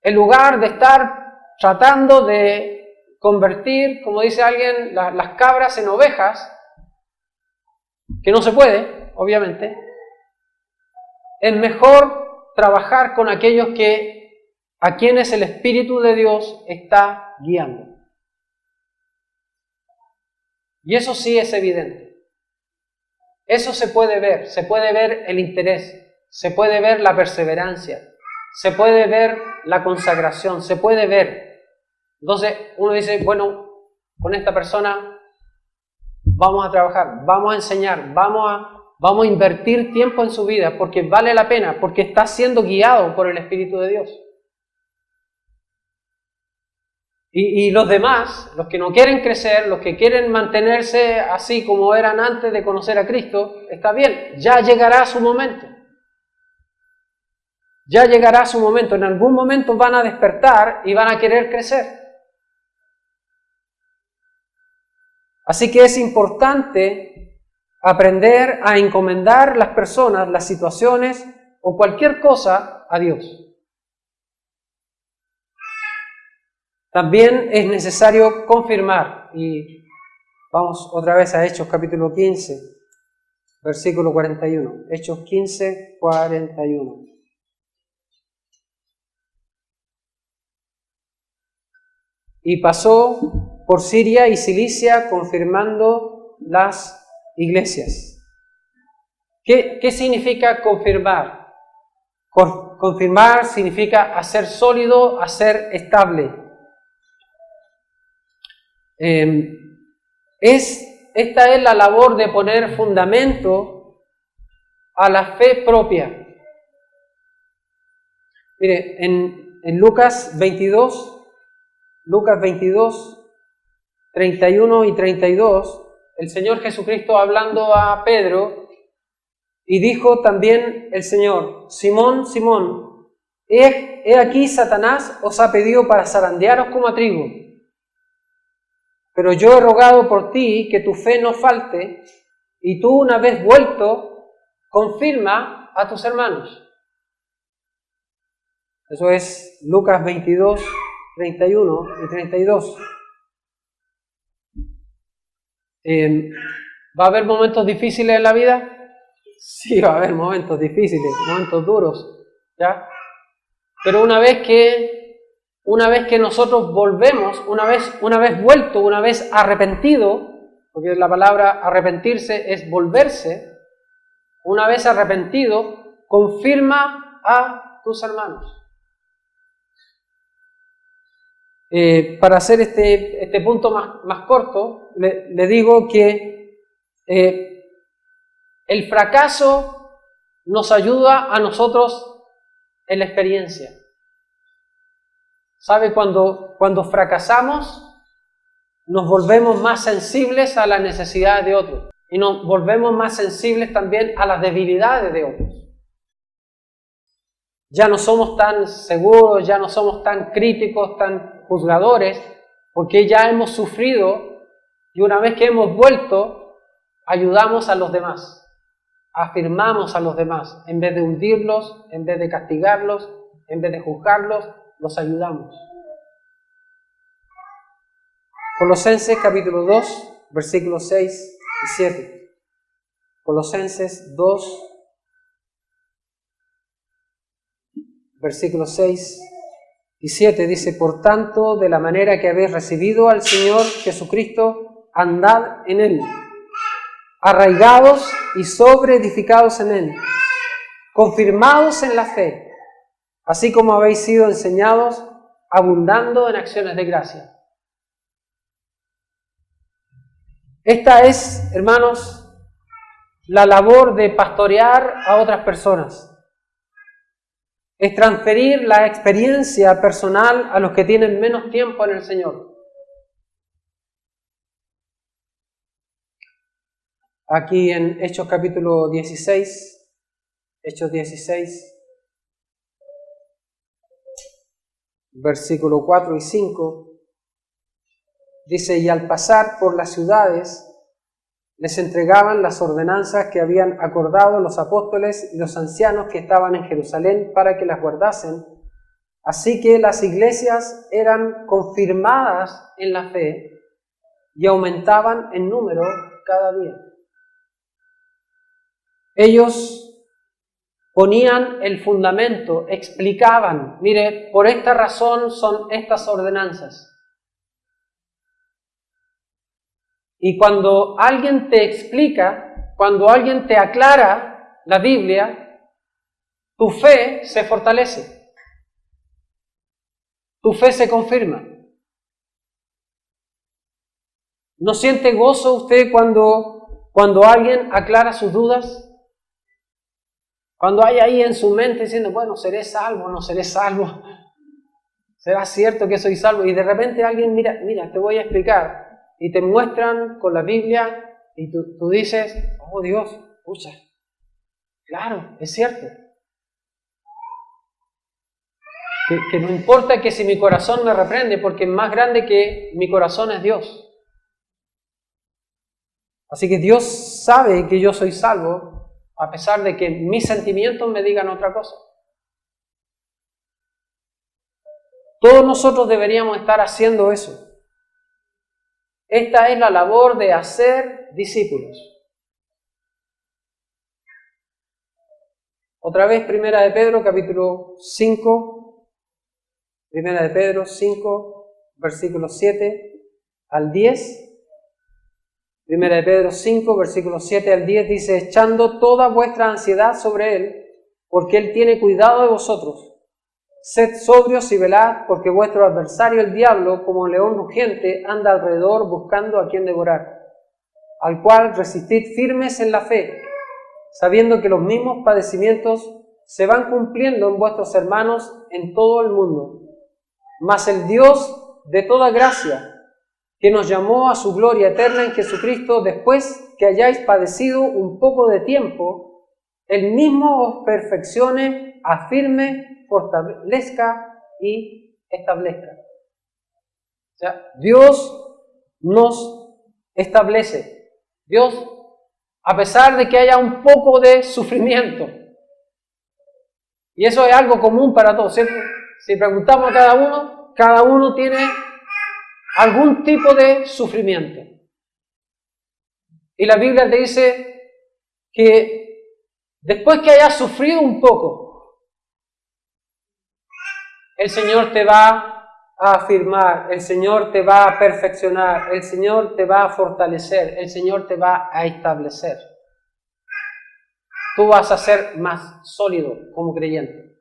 En lugar de estar tratando de convertir, como dice alguien, las cabras en ovejas, que no se puede, obviamente, es mejor trabajar con aquellos a quienes el Espíritu de Dios está guiando. Y eso sí es evidente. Eso se puede ver el interés, se puede ver la perseverancia, se puede ver la consagración, se puede ver. Entonces uno dice, bueno, con esta persona vamos a trabajar, vamos a enseñar, vamos a invertir tiempo en su vida, porque vale la pena, porque está siendo guiado por el Espíritu de Dios. Y los demás, los que no quieren crecer, los que quieren mantenerse así como eran antes de conocer a Cristo, está bien, ya llegará su momento. Ya llegará su momento, en algún momento van a despertar y van a querer crecer. Así que es importante aprender a encomendar las personas, las situaciones o cualquier cosa a Dios. También es necesario confirmar, y vamos otra vez a Hechos capítulo 15, versículo 41. Hechos 15, 41. Y pasó por Siria y Cilicia confirmando las iglesias. ¿Qué significa confirmar? Confirmar significa hacer sólido, hacer estable. Esta es la labor de poner fundamento a la fe propia. Mire, en Lucas 22, 31 y 32, el Señor Jesucristo hablando a Pedro, y dijo también el Señor, Simón, Simón, he aquí Satanás os ha pedido para zarandearos como a trigo. Pero yo he rogado por ti que tu fe no falte, y tú una vez vuelto, confirma a tus hermanos. Eso es Lucas 22, 31 y 32. ¿Va a haber momentos difíciles en la vida? Sí, va a haber momentos difíciles, momentos duros, ¿ya? Pero una vez que nosotros volvemos, una vez vuelto, una vez arrepentido, porque la palabra arrepentirse es volverse, una vez arrepentido, confirma a tus hermanos. Para hacer este punto más corto, le digo que el fracaso nos ayuda a nosotros en la experiencia. ¿Sabe? Cuando fracasamos, nos volvemos más sensibles a las necesidades de otros y nos volvemos más sensibles también a las debilidades de otros. ya no somos tan seguros, ya no somos tan críticos, tan juzgadores, porque ya hemos sufrido y una vez que hemos vuelto, ayudamos a los demás, afirmamos a los demás, en vez de hundirlos, en vez de castigarlos, en vez de juzgarlos, los ayudamos. Colosenses capítulo 2, versículos 6 y 7. Colosenses 2, versículos 6 y 7 dice: por tanto, de la manera que habéis recibido al Señor Jesucristo, andad en Él, arraigados y sobreedificados en Él, confirmados en la fe, así como habéis sido enseñados, abundando en acciones de gracia. Esta es, hermanos, la labor de pastorear a otras personas. Es transferir la experiencia personal a los que tienen menos tiempo en el Señor. Aquí en Hechos capítulo 16, Hechos 16, versículo 4 y 5, dice: y al pasar por las ciudades, les entregaban las ordenanzas que habían acordado los apóstoles y los ancianos que estaban en Jerusalén para que las guardasen. Así que las iglesias eran confirmadas en la fe y aumentaban en número cada día. Ellos ponían el fundamento, explicaban: mire, por esta razón son estas ordenanzas. Y cuando alguien te explica, cuando alguien te aclara la Biblia, tu fe se fortalece. Tu fe se confirma. ¿No siente gozo usted cuando alguien aclara sus dudas? Cuando hay ahí en su mente diciendo: bueno, ¿seré salvo? ¿No seré salvo? ¿Será cierto que soy salvo? Y de repente alguien, mira, te voy a explicar. Y te muestran con la Biblia y tú dices: oh Dios, pucha, claro, es cierto. Que no importa que si mi corazón me reprende, porque más grande que mi corazón es Dios. Así que Dios sabe que yo soy salvo, a pesar de que mis sentimientos me digan otra cosa. Todos nosotros deberíamos estar haciendo eso. Esta es la labor de hacer discípulos. Otra vez, Primera de Pedro, capítulo 5. Primera de Pedro 5, versículos 7 al 10. Primera de Pedro 5, versículos 7 al 10 dice: echando toda vuestra ansiedad sobre Él, porque Él tiene cuidado de vosotros. Sed sobrios y velad, porque vuestro adversario el diablo, como león rugiente, anda alrededor buscando a quien devorar, al cual resistid firmes en la fe, sabiendo que los mismos padecimientos se van cumpliendo en vuestros hermanos en todo el mundo. Mas el Dios de toda gracia, que nos llamó a su gloria eterna en Jesucristo, después que hayáis padecido un poco de tiempo, Él mismo os perfeccione, afirme, fortalezca y establezca. O sea, Dios nos establece. Dios, a pesar de que haya un poco de sufrimiento, y eso es algo común para todos, ¿cierto? Si preguntamos a cada uno tiene algún tipo de sufrimiento. Y la Biblia te dice que después que hayas sufrido un poco, el Señor te va a afirmar, el Señor te va a perfeccionar, el Señor te va a fortalecer, el Señor te va a establecer. Tú vas a ser más sólido como creyente.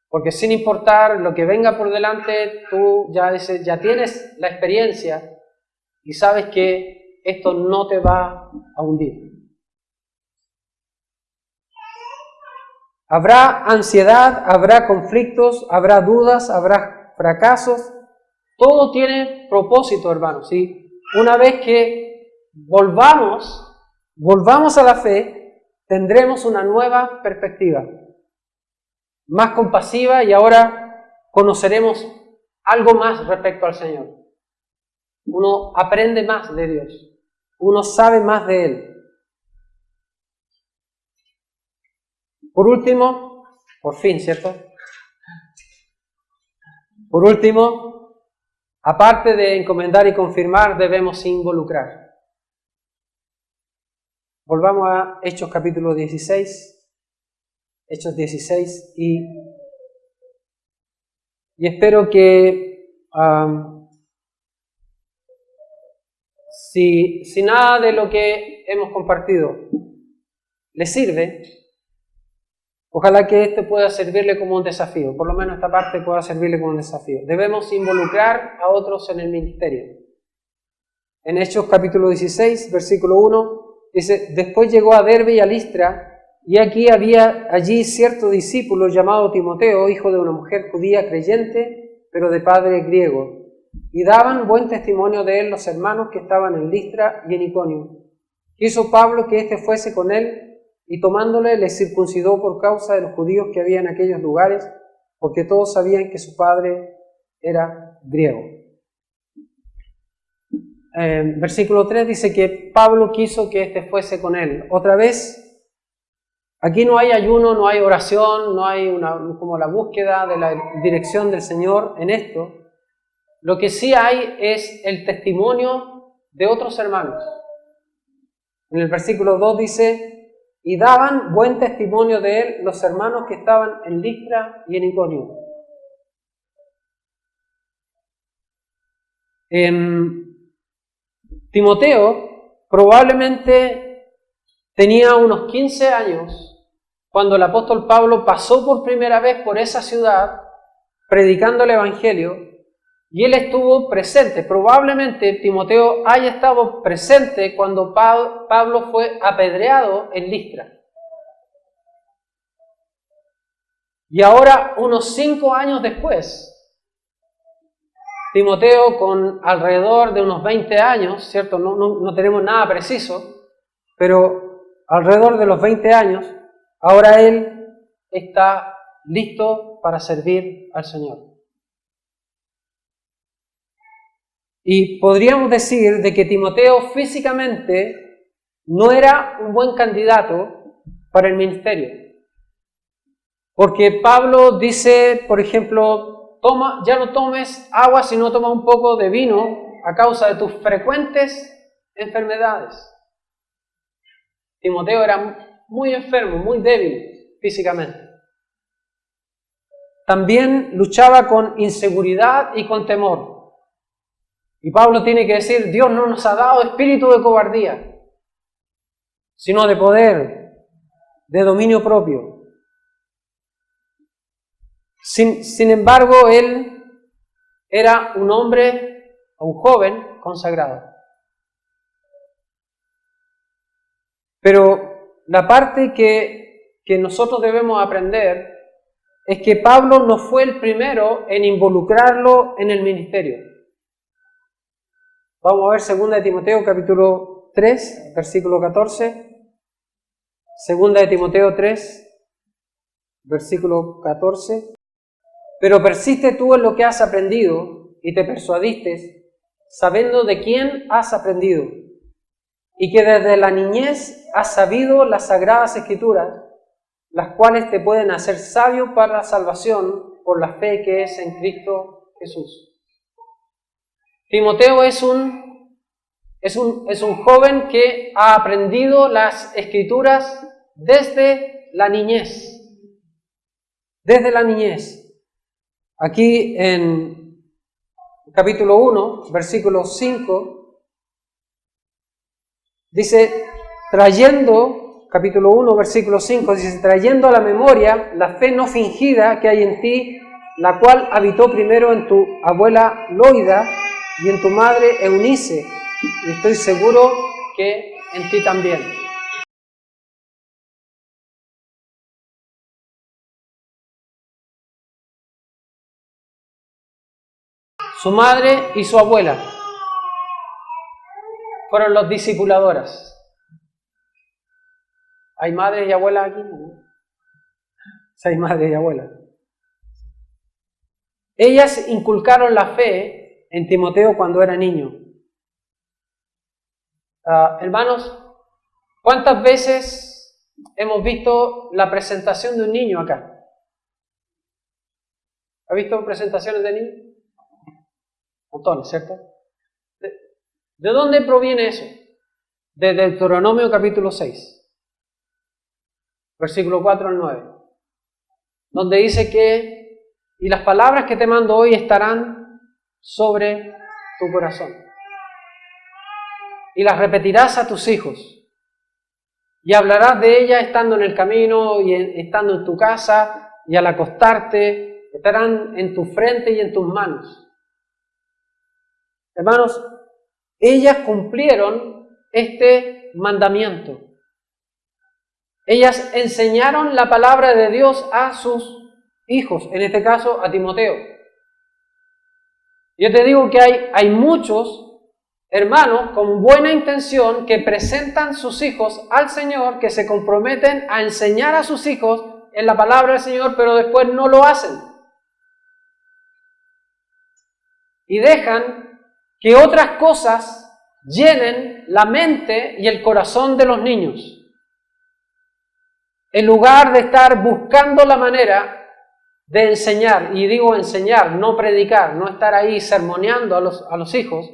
Porque sin importar lo que venga por delante, tú ya tienes la experiencia y sabes que esto no te va a hundir. Habrá ansiedad, habrá conflictos, habrá dudas, habrá fracasos. Todo tiene propósito, hermanos, ¿sí? Una vez que volvamos a la fe, tendremos una nueva perspectiva. más compasiva y ahora conoceremos algo más respecto al Señor. Uno aprende más de Dios, uno sabe más de Él. Por último, por fin, ¿cierto? Por último, aparte de encomendar y confirmar, debemos involucrar. Volvamos a Hechos capítulo 16. Hechos 16 y espero que si nada de lo que hemos compartido le sirve, ojalá que este pueda servirle como un desafío, por lo menos esta parte pueda servirle como un desafío. Debemos involucrar a otros en el ministerio. En Hechos capítulo 16, versículo 1, dice: después llegó a Derbe y a Listra, y aquí había allí cierto discípulo llamado Timoteo, hijo de una mujer judía creyente, pero de padre griego. Y daban buen testimonio de él los hermanos que estaban en Listra y en Iconio. Quiso Pablo que éste fuese con él, y tomándole le circuncidó por causa de los judíos que había en aquellos lugares, porque todos sabían que su padre era griego. Versículo 3 dice que Pablo quiso que éste fuese con él. Otra vez, aquí no hay ayuno, no hay oración, no hay como la búsqueda de la dirección del Señor en esto. Lo que sí hay es el testimonio de otros hermanos. En el versículo 2 dice: y daban buen testimonio de él los hermanos que estaban en Listra y en Iconio. Timoteo probablemente tenía unos 15 años cuando el apóstol Pablo pasó por primera vez por esa ciudad predicando el Evangelio, y él estuvo presente. Probablemente Timoteo haya estado presente cuando Pablo fue apedreado en Listra. Y ahora, unos 5 años después, Timoteo, con alrededor de unos 20 años, ¿cierto? No tenemos nada preciso, pero alrededor de los 20 años, ahora él está listo para servir al Señor. Y podríamos decir de que Timoteo físicamente no era un buen candidato para el ministerio. Porque Pablo dice, por ejemplo, ya no tomes agua, sino toma un poco de vino a causa de tus frecuentes enfermedades. Timoteo era muy enfermo, muy débil físicamente. También luchaba con inseguridad y con temor. Y Pablo tiene que decir: Dios no nos ha dado espíritu de cobardía, sino de poder, de dominio propio. Sin embargo, él era un hombre, un joven consagrado. Pero la parte que nosotros debemos aprender es que Pablo no fue el primero en involucrarlo en el ministerio. Vamos a ver 2 de Timoteo capítulo 3, versículo 14. 2 de Timoteo 3, versículo 14. Pero persiste tú en lo que has aprendido y te persuadiste, sabiendo de quién has aprendido, y que desde la niñez has sabido las sagradas escrituras, las cuales te pueden hacer sabio para la salvación por la fe que es en Cristo Jesús. Timoteo es un joven que ha aprendido las escrituras desde la niñez. Desde la niñez. Aquí en capítulo 1, versículo 5, dice, capítulo 1, versículo 5, dice: trayendo a la memoria la fe no fingida que hay en ti, la cual habitó primero en tu abuela Loida y en tu madre Eunice, y estoy seguro que en ti también. Su madre y su abuela fueron los discipuladoras. ¿Hay madres y abuelas aquí? Sí, hay madres y abuelas. Ellas inculcaron la fe en Timoteo cuando era niño. Hermanos, ¿cuántas veces hemos visto la presentación de un niño acá? ¿Ha visto presentaciones de niños? Montones, ¿cierto? ¿De dónde proviene eso? De Deuteronomio capítulo 6, versículo 4 al 9, donde dice que, y las palabras que te mando hoy estarán sobre tu corazón, y las repetirás a tus hijos, y hablarás de ellas estando en el camino y estando en tu casa, y al acostarte, estarán en tu frente y en tus manos. Hermanos, ellas cumplieron este mandamiento. Ellas enseñaron la palabra de Dios a sus hijos, en este caso a Timoteo. Yo te digo que hay muchos hermanos con buena intención que presentan sus hijos al Señor, que se comprometen a enseñar a sus hijos en la palabra del Señor, pero después no lo hacen. Y dejan que otras cosas llenen la mente y el corazón de los niños. En lugar de estar buscando la manera de enseñar, y digo enseñar, no predicar, no estar ahí sermoneando a los hijos,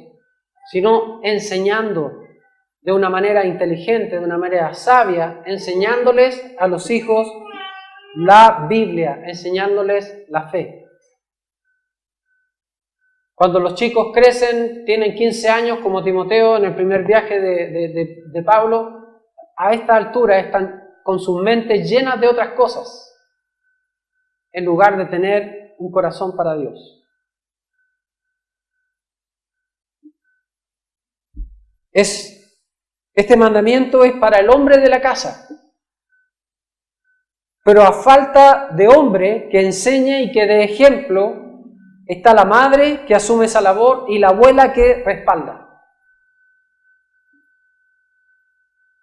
sino enseñando de una manera inteligente, de una manera sabia, enseñándoles a los hijos la Biblia, enseñándoles la fe. Cuando los chicos crecen, tienen 15 años, como Timoteo en el primer viaje de Pablo, a esta altura están con sus mentes llenas de otras cosas, en lugar de tener un corazón para Dios. Este mandamiento es para el hombre de la casa, pero a falta de hombre que enseñe y que dé ejemplo, está la madre que asume esa labor y la abuela que respalda.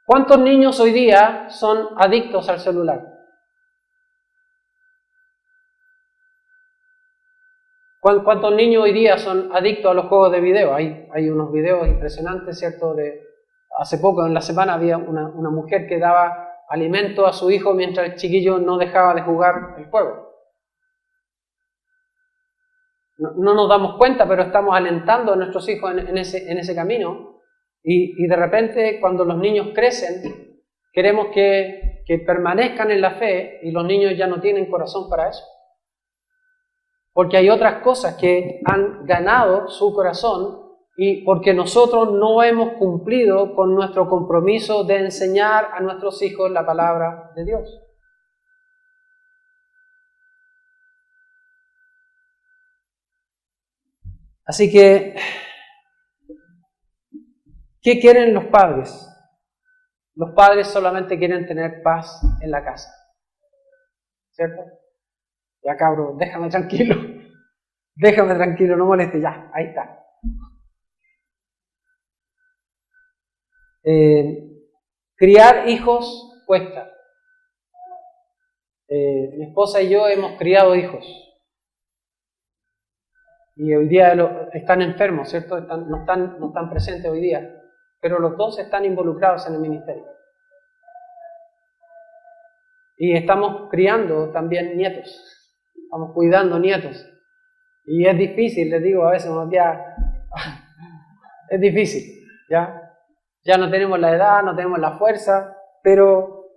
¿Cuántos niños hoy día son adictos al celular? ¿Cuántos niños hoy día son adictos a los juegos de video? Hay unos videos impresionantes, ¿cierto? Hace poco, en la semana, había una mujer que daba alimento a su hijo mientras el chiquillo no dejaba de jugar el juego. No nos damos cuenta, pero estamos alentando a nuestros hijos en ese camino. Y de repente, cuando los niños crecen, queremos que permanezcan en la fe y los niños ya no tienen corazón para eso. Porque hay otras cosas que han ganado su corazón y porque nosotros no hemos cumplido con nuestro compromiso de enseñar a nuestros hijos la palabra de Dios. Así que, ¿qué quieren los padres? Los padres solamente quieren tener paz en la casa, ¿cierto? Ya cabrón, déjame tranquilo, no moleste, ya, ahí está. Criar hijos cuesta. Mi esposa y yo hemos criado hijos. Y hoy día están enfermos, ¿cierto? No están presentes hoy día. Pero los dos están involucrados en el ministerio. Y estamos criando también nietos. Estamos cuidando nietos. Y es difícil, les digo, a veces es difícil, ¿ya? Ya no tenemos la edad, no tenemos la fuerza, pero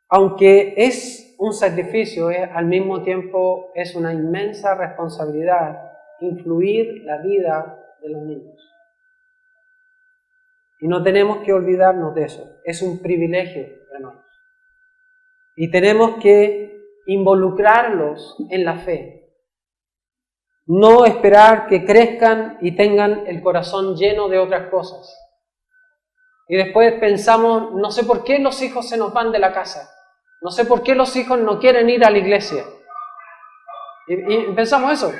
aunque es un sacrificio, al mismo tiempo es una inmensa responsabilidad influir la vida de los niños. Y no tenemos que olvidarnos de eso. Es un privilegio, hermanos. Y tenemos que involucrarlos en la fe. No esperar que crezcan y tengan el corazón lleno de otras cosas. Y después pensamos, no sé por qué los hijos se nos van de la casa. No sé por qué los hijos no quieren ir a la iglesia. Y pensamos eso,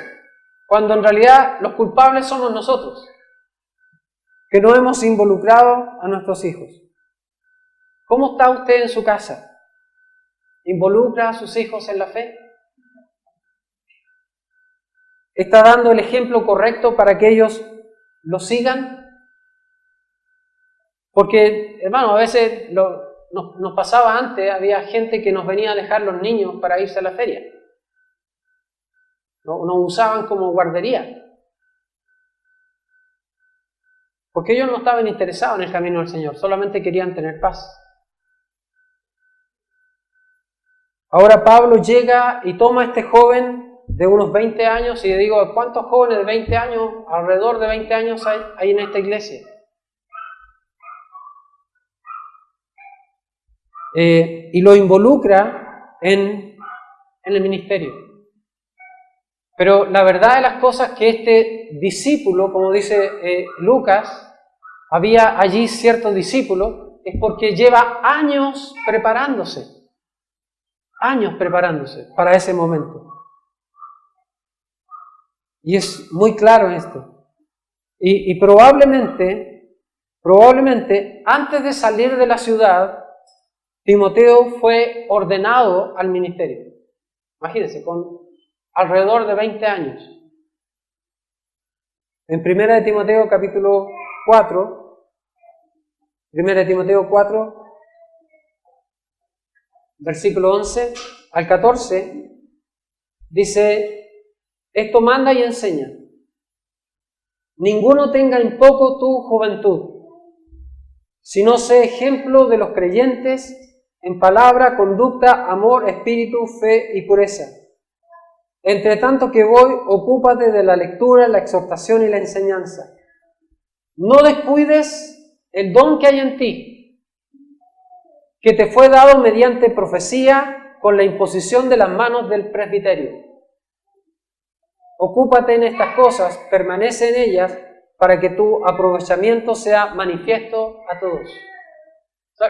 cuando en realidad los culpables somos nosotros, que no hemos involucrado a nuestros hijos. ¿Cómo está usted en su casa? ¿Involucra a sus hijos en la fe? ¿Está dando el ejemplo correcto para que ellos lo sigan? Porque, hermano, a veces nos pasaba antes, había gente que nos venía a dejar los niños para irse a la feria. Nos usaban como guardería. Porque ellos no estaban interesados en el camino del Señor, solamente querían tener paz. Ahora Pablo llega y toma a este joven de unos 20 años y le digo, ¿cuántos jóvenes de 20 años, alrededor de 20 años hay en esta iglesia? Y lo involucra en el ministerio. Pero la verdad de las cosas es que este discípulo, como dice Lucas, había allí ciertos discípulos, es porque lleva años preparándose para ese momento. Y es muy claro esto. Y probablemente, antes de salir de la ciudad, Timoteo fue ordenado al ministerio. Imagínense, con alrededor de 20 años. En 1 Timoteo capítulo 4, 1 Timoteo 4, versículo 11 al 14, dice, esto manda y enseña. Ninguno tenga en poco tu juventud, sino sé ejemplo de los creyentes en palabra, conducta, amor, espíritu, fe y pureza. Entre tanto que voy, ocúpate de la lectura, la exhortación y la enseñanza. No descuides el don que hay en ti, que te fue dado mediante profecía con la imposición de las manos del presbiterio. Ocúpate en estas cosas, permanece en ellas, para que tu aprovechamiento sea manifiesto a todos.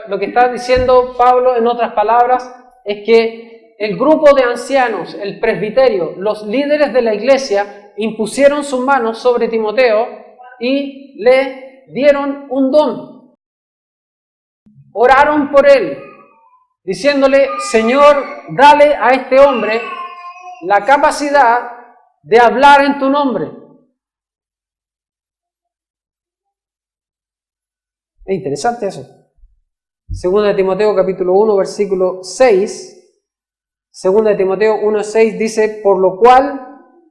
Lo que está diciendo Pablo, en otras palabras, es que el grupo de ancianos, el presbiterio, los líderes de la iglesia, impusieron sus manos sobre Timoteo y le dieron un don. Oraron por él, diciéndole, Señor, dale a este hombre la capacidad de hablar en tu nombre. Es interesante eso. Segunda de Timoteo capítulo 1, versículo 6. Segunda de Timoteo 1, 6 dice, por lo cual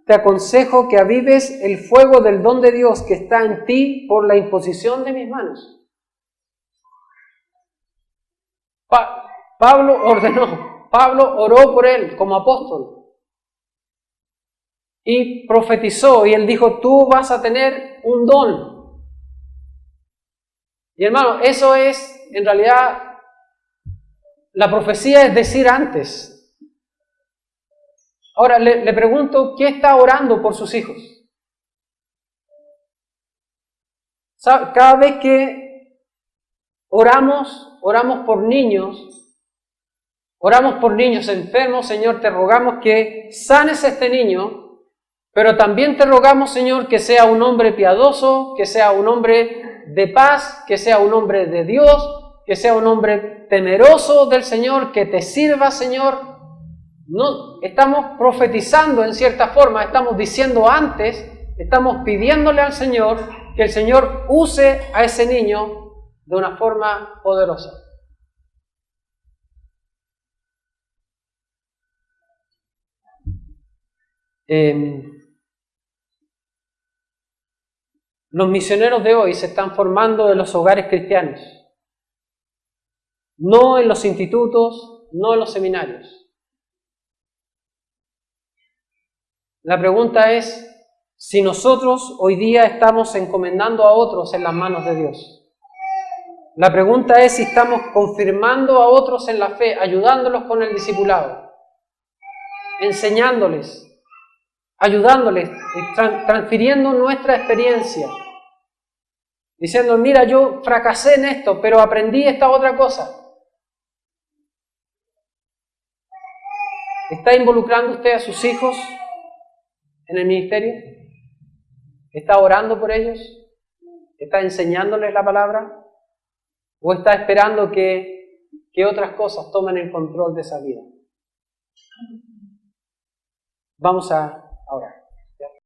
te aconsejo que avives el fuego del don de Dios que está en ti por la imposición de mis manos. Pablo oró por él como apóstol y profetizó y él dijo, tú vas a tener un don. Y hermano, eso es, en realidad, la profecía es decir antes. Ahora, le pregunto, ¿qué está orando por sus hijos? ¿Sabe? Cada vez que oramos por niños enfermos, Señor, te rogamos que sanes a este niño, pero también te rogamos, Señor, que sea un hombre piadoso, que sea un hombre de paz, que sea un hombre de Dios, que sea un hombre temeroso del Señor, que te sirva, Señor. No, estamos profetizando en cierta forma, estamos diciendo antes, estamos pidiéndole al Señor que el Señor use a ese niño de una forma poderosa. Los misioneros de hoy se están formando en los hogares cristianos, no en los institutos, no en los seminarios. La pregunta es si nosotros hoy día estamos encomendando a otros en las manos de Dios. La pregunta es si estamos confirmando a otros en la fe, ayudándolos con el discipulado, enseñándoles, ayudándoles, transfiriendo nuestra experiencia. Diciendo, mira, yo fracasé en esto, pero aprendí esta otra cosa. ¿Está involucrando usted a sus hijos en el ministerio? ¿Está orando por ellos? ¿Está enseñándoles la palabra? ¿O está esperando que otras cosas tomen el control de esa vida? Vamos a orar.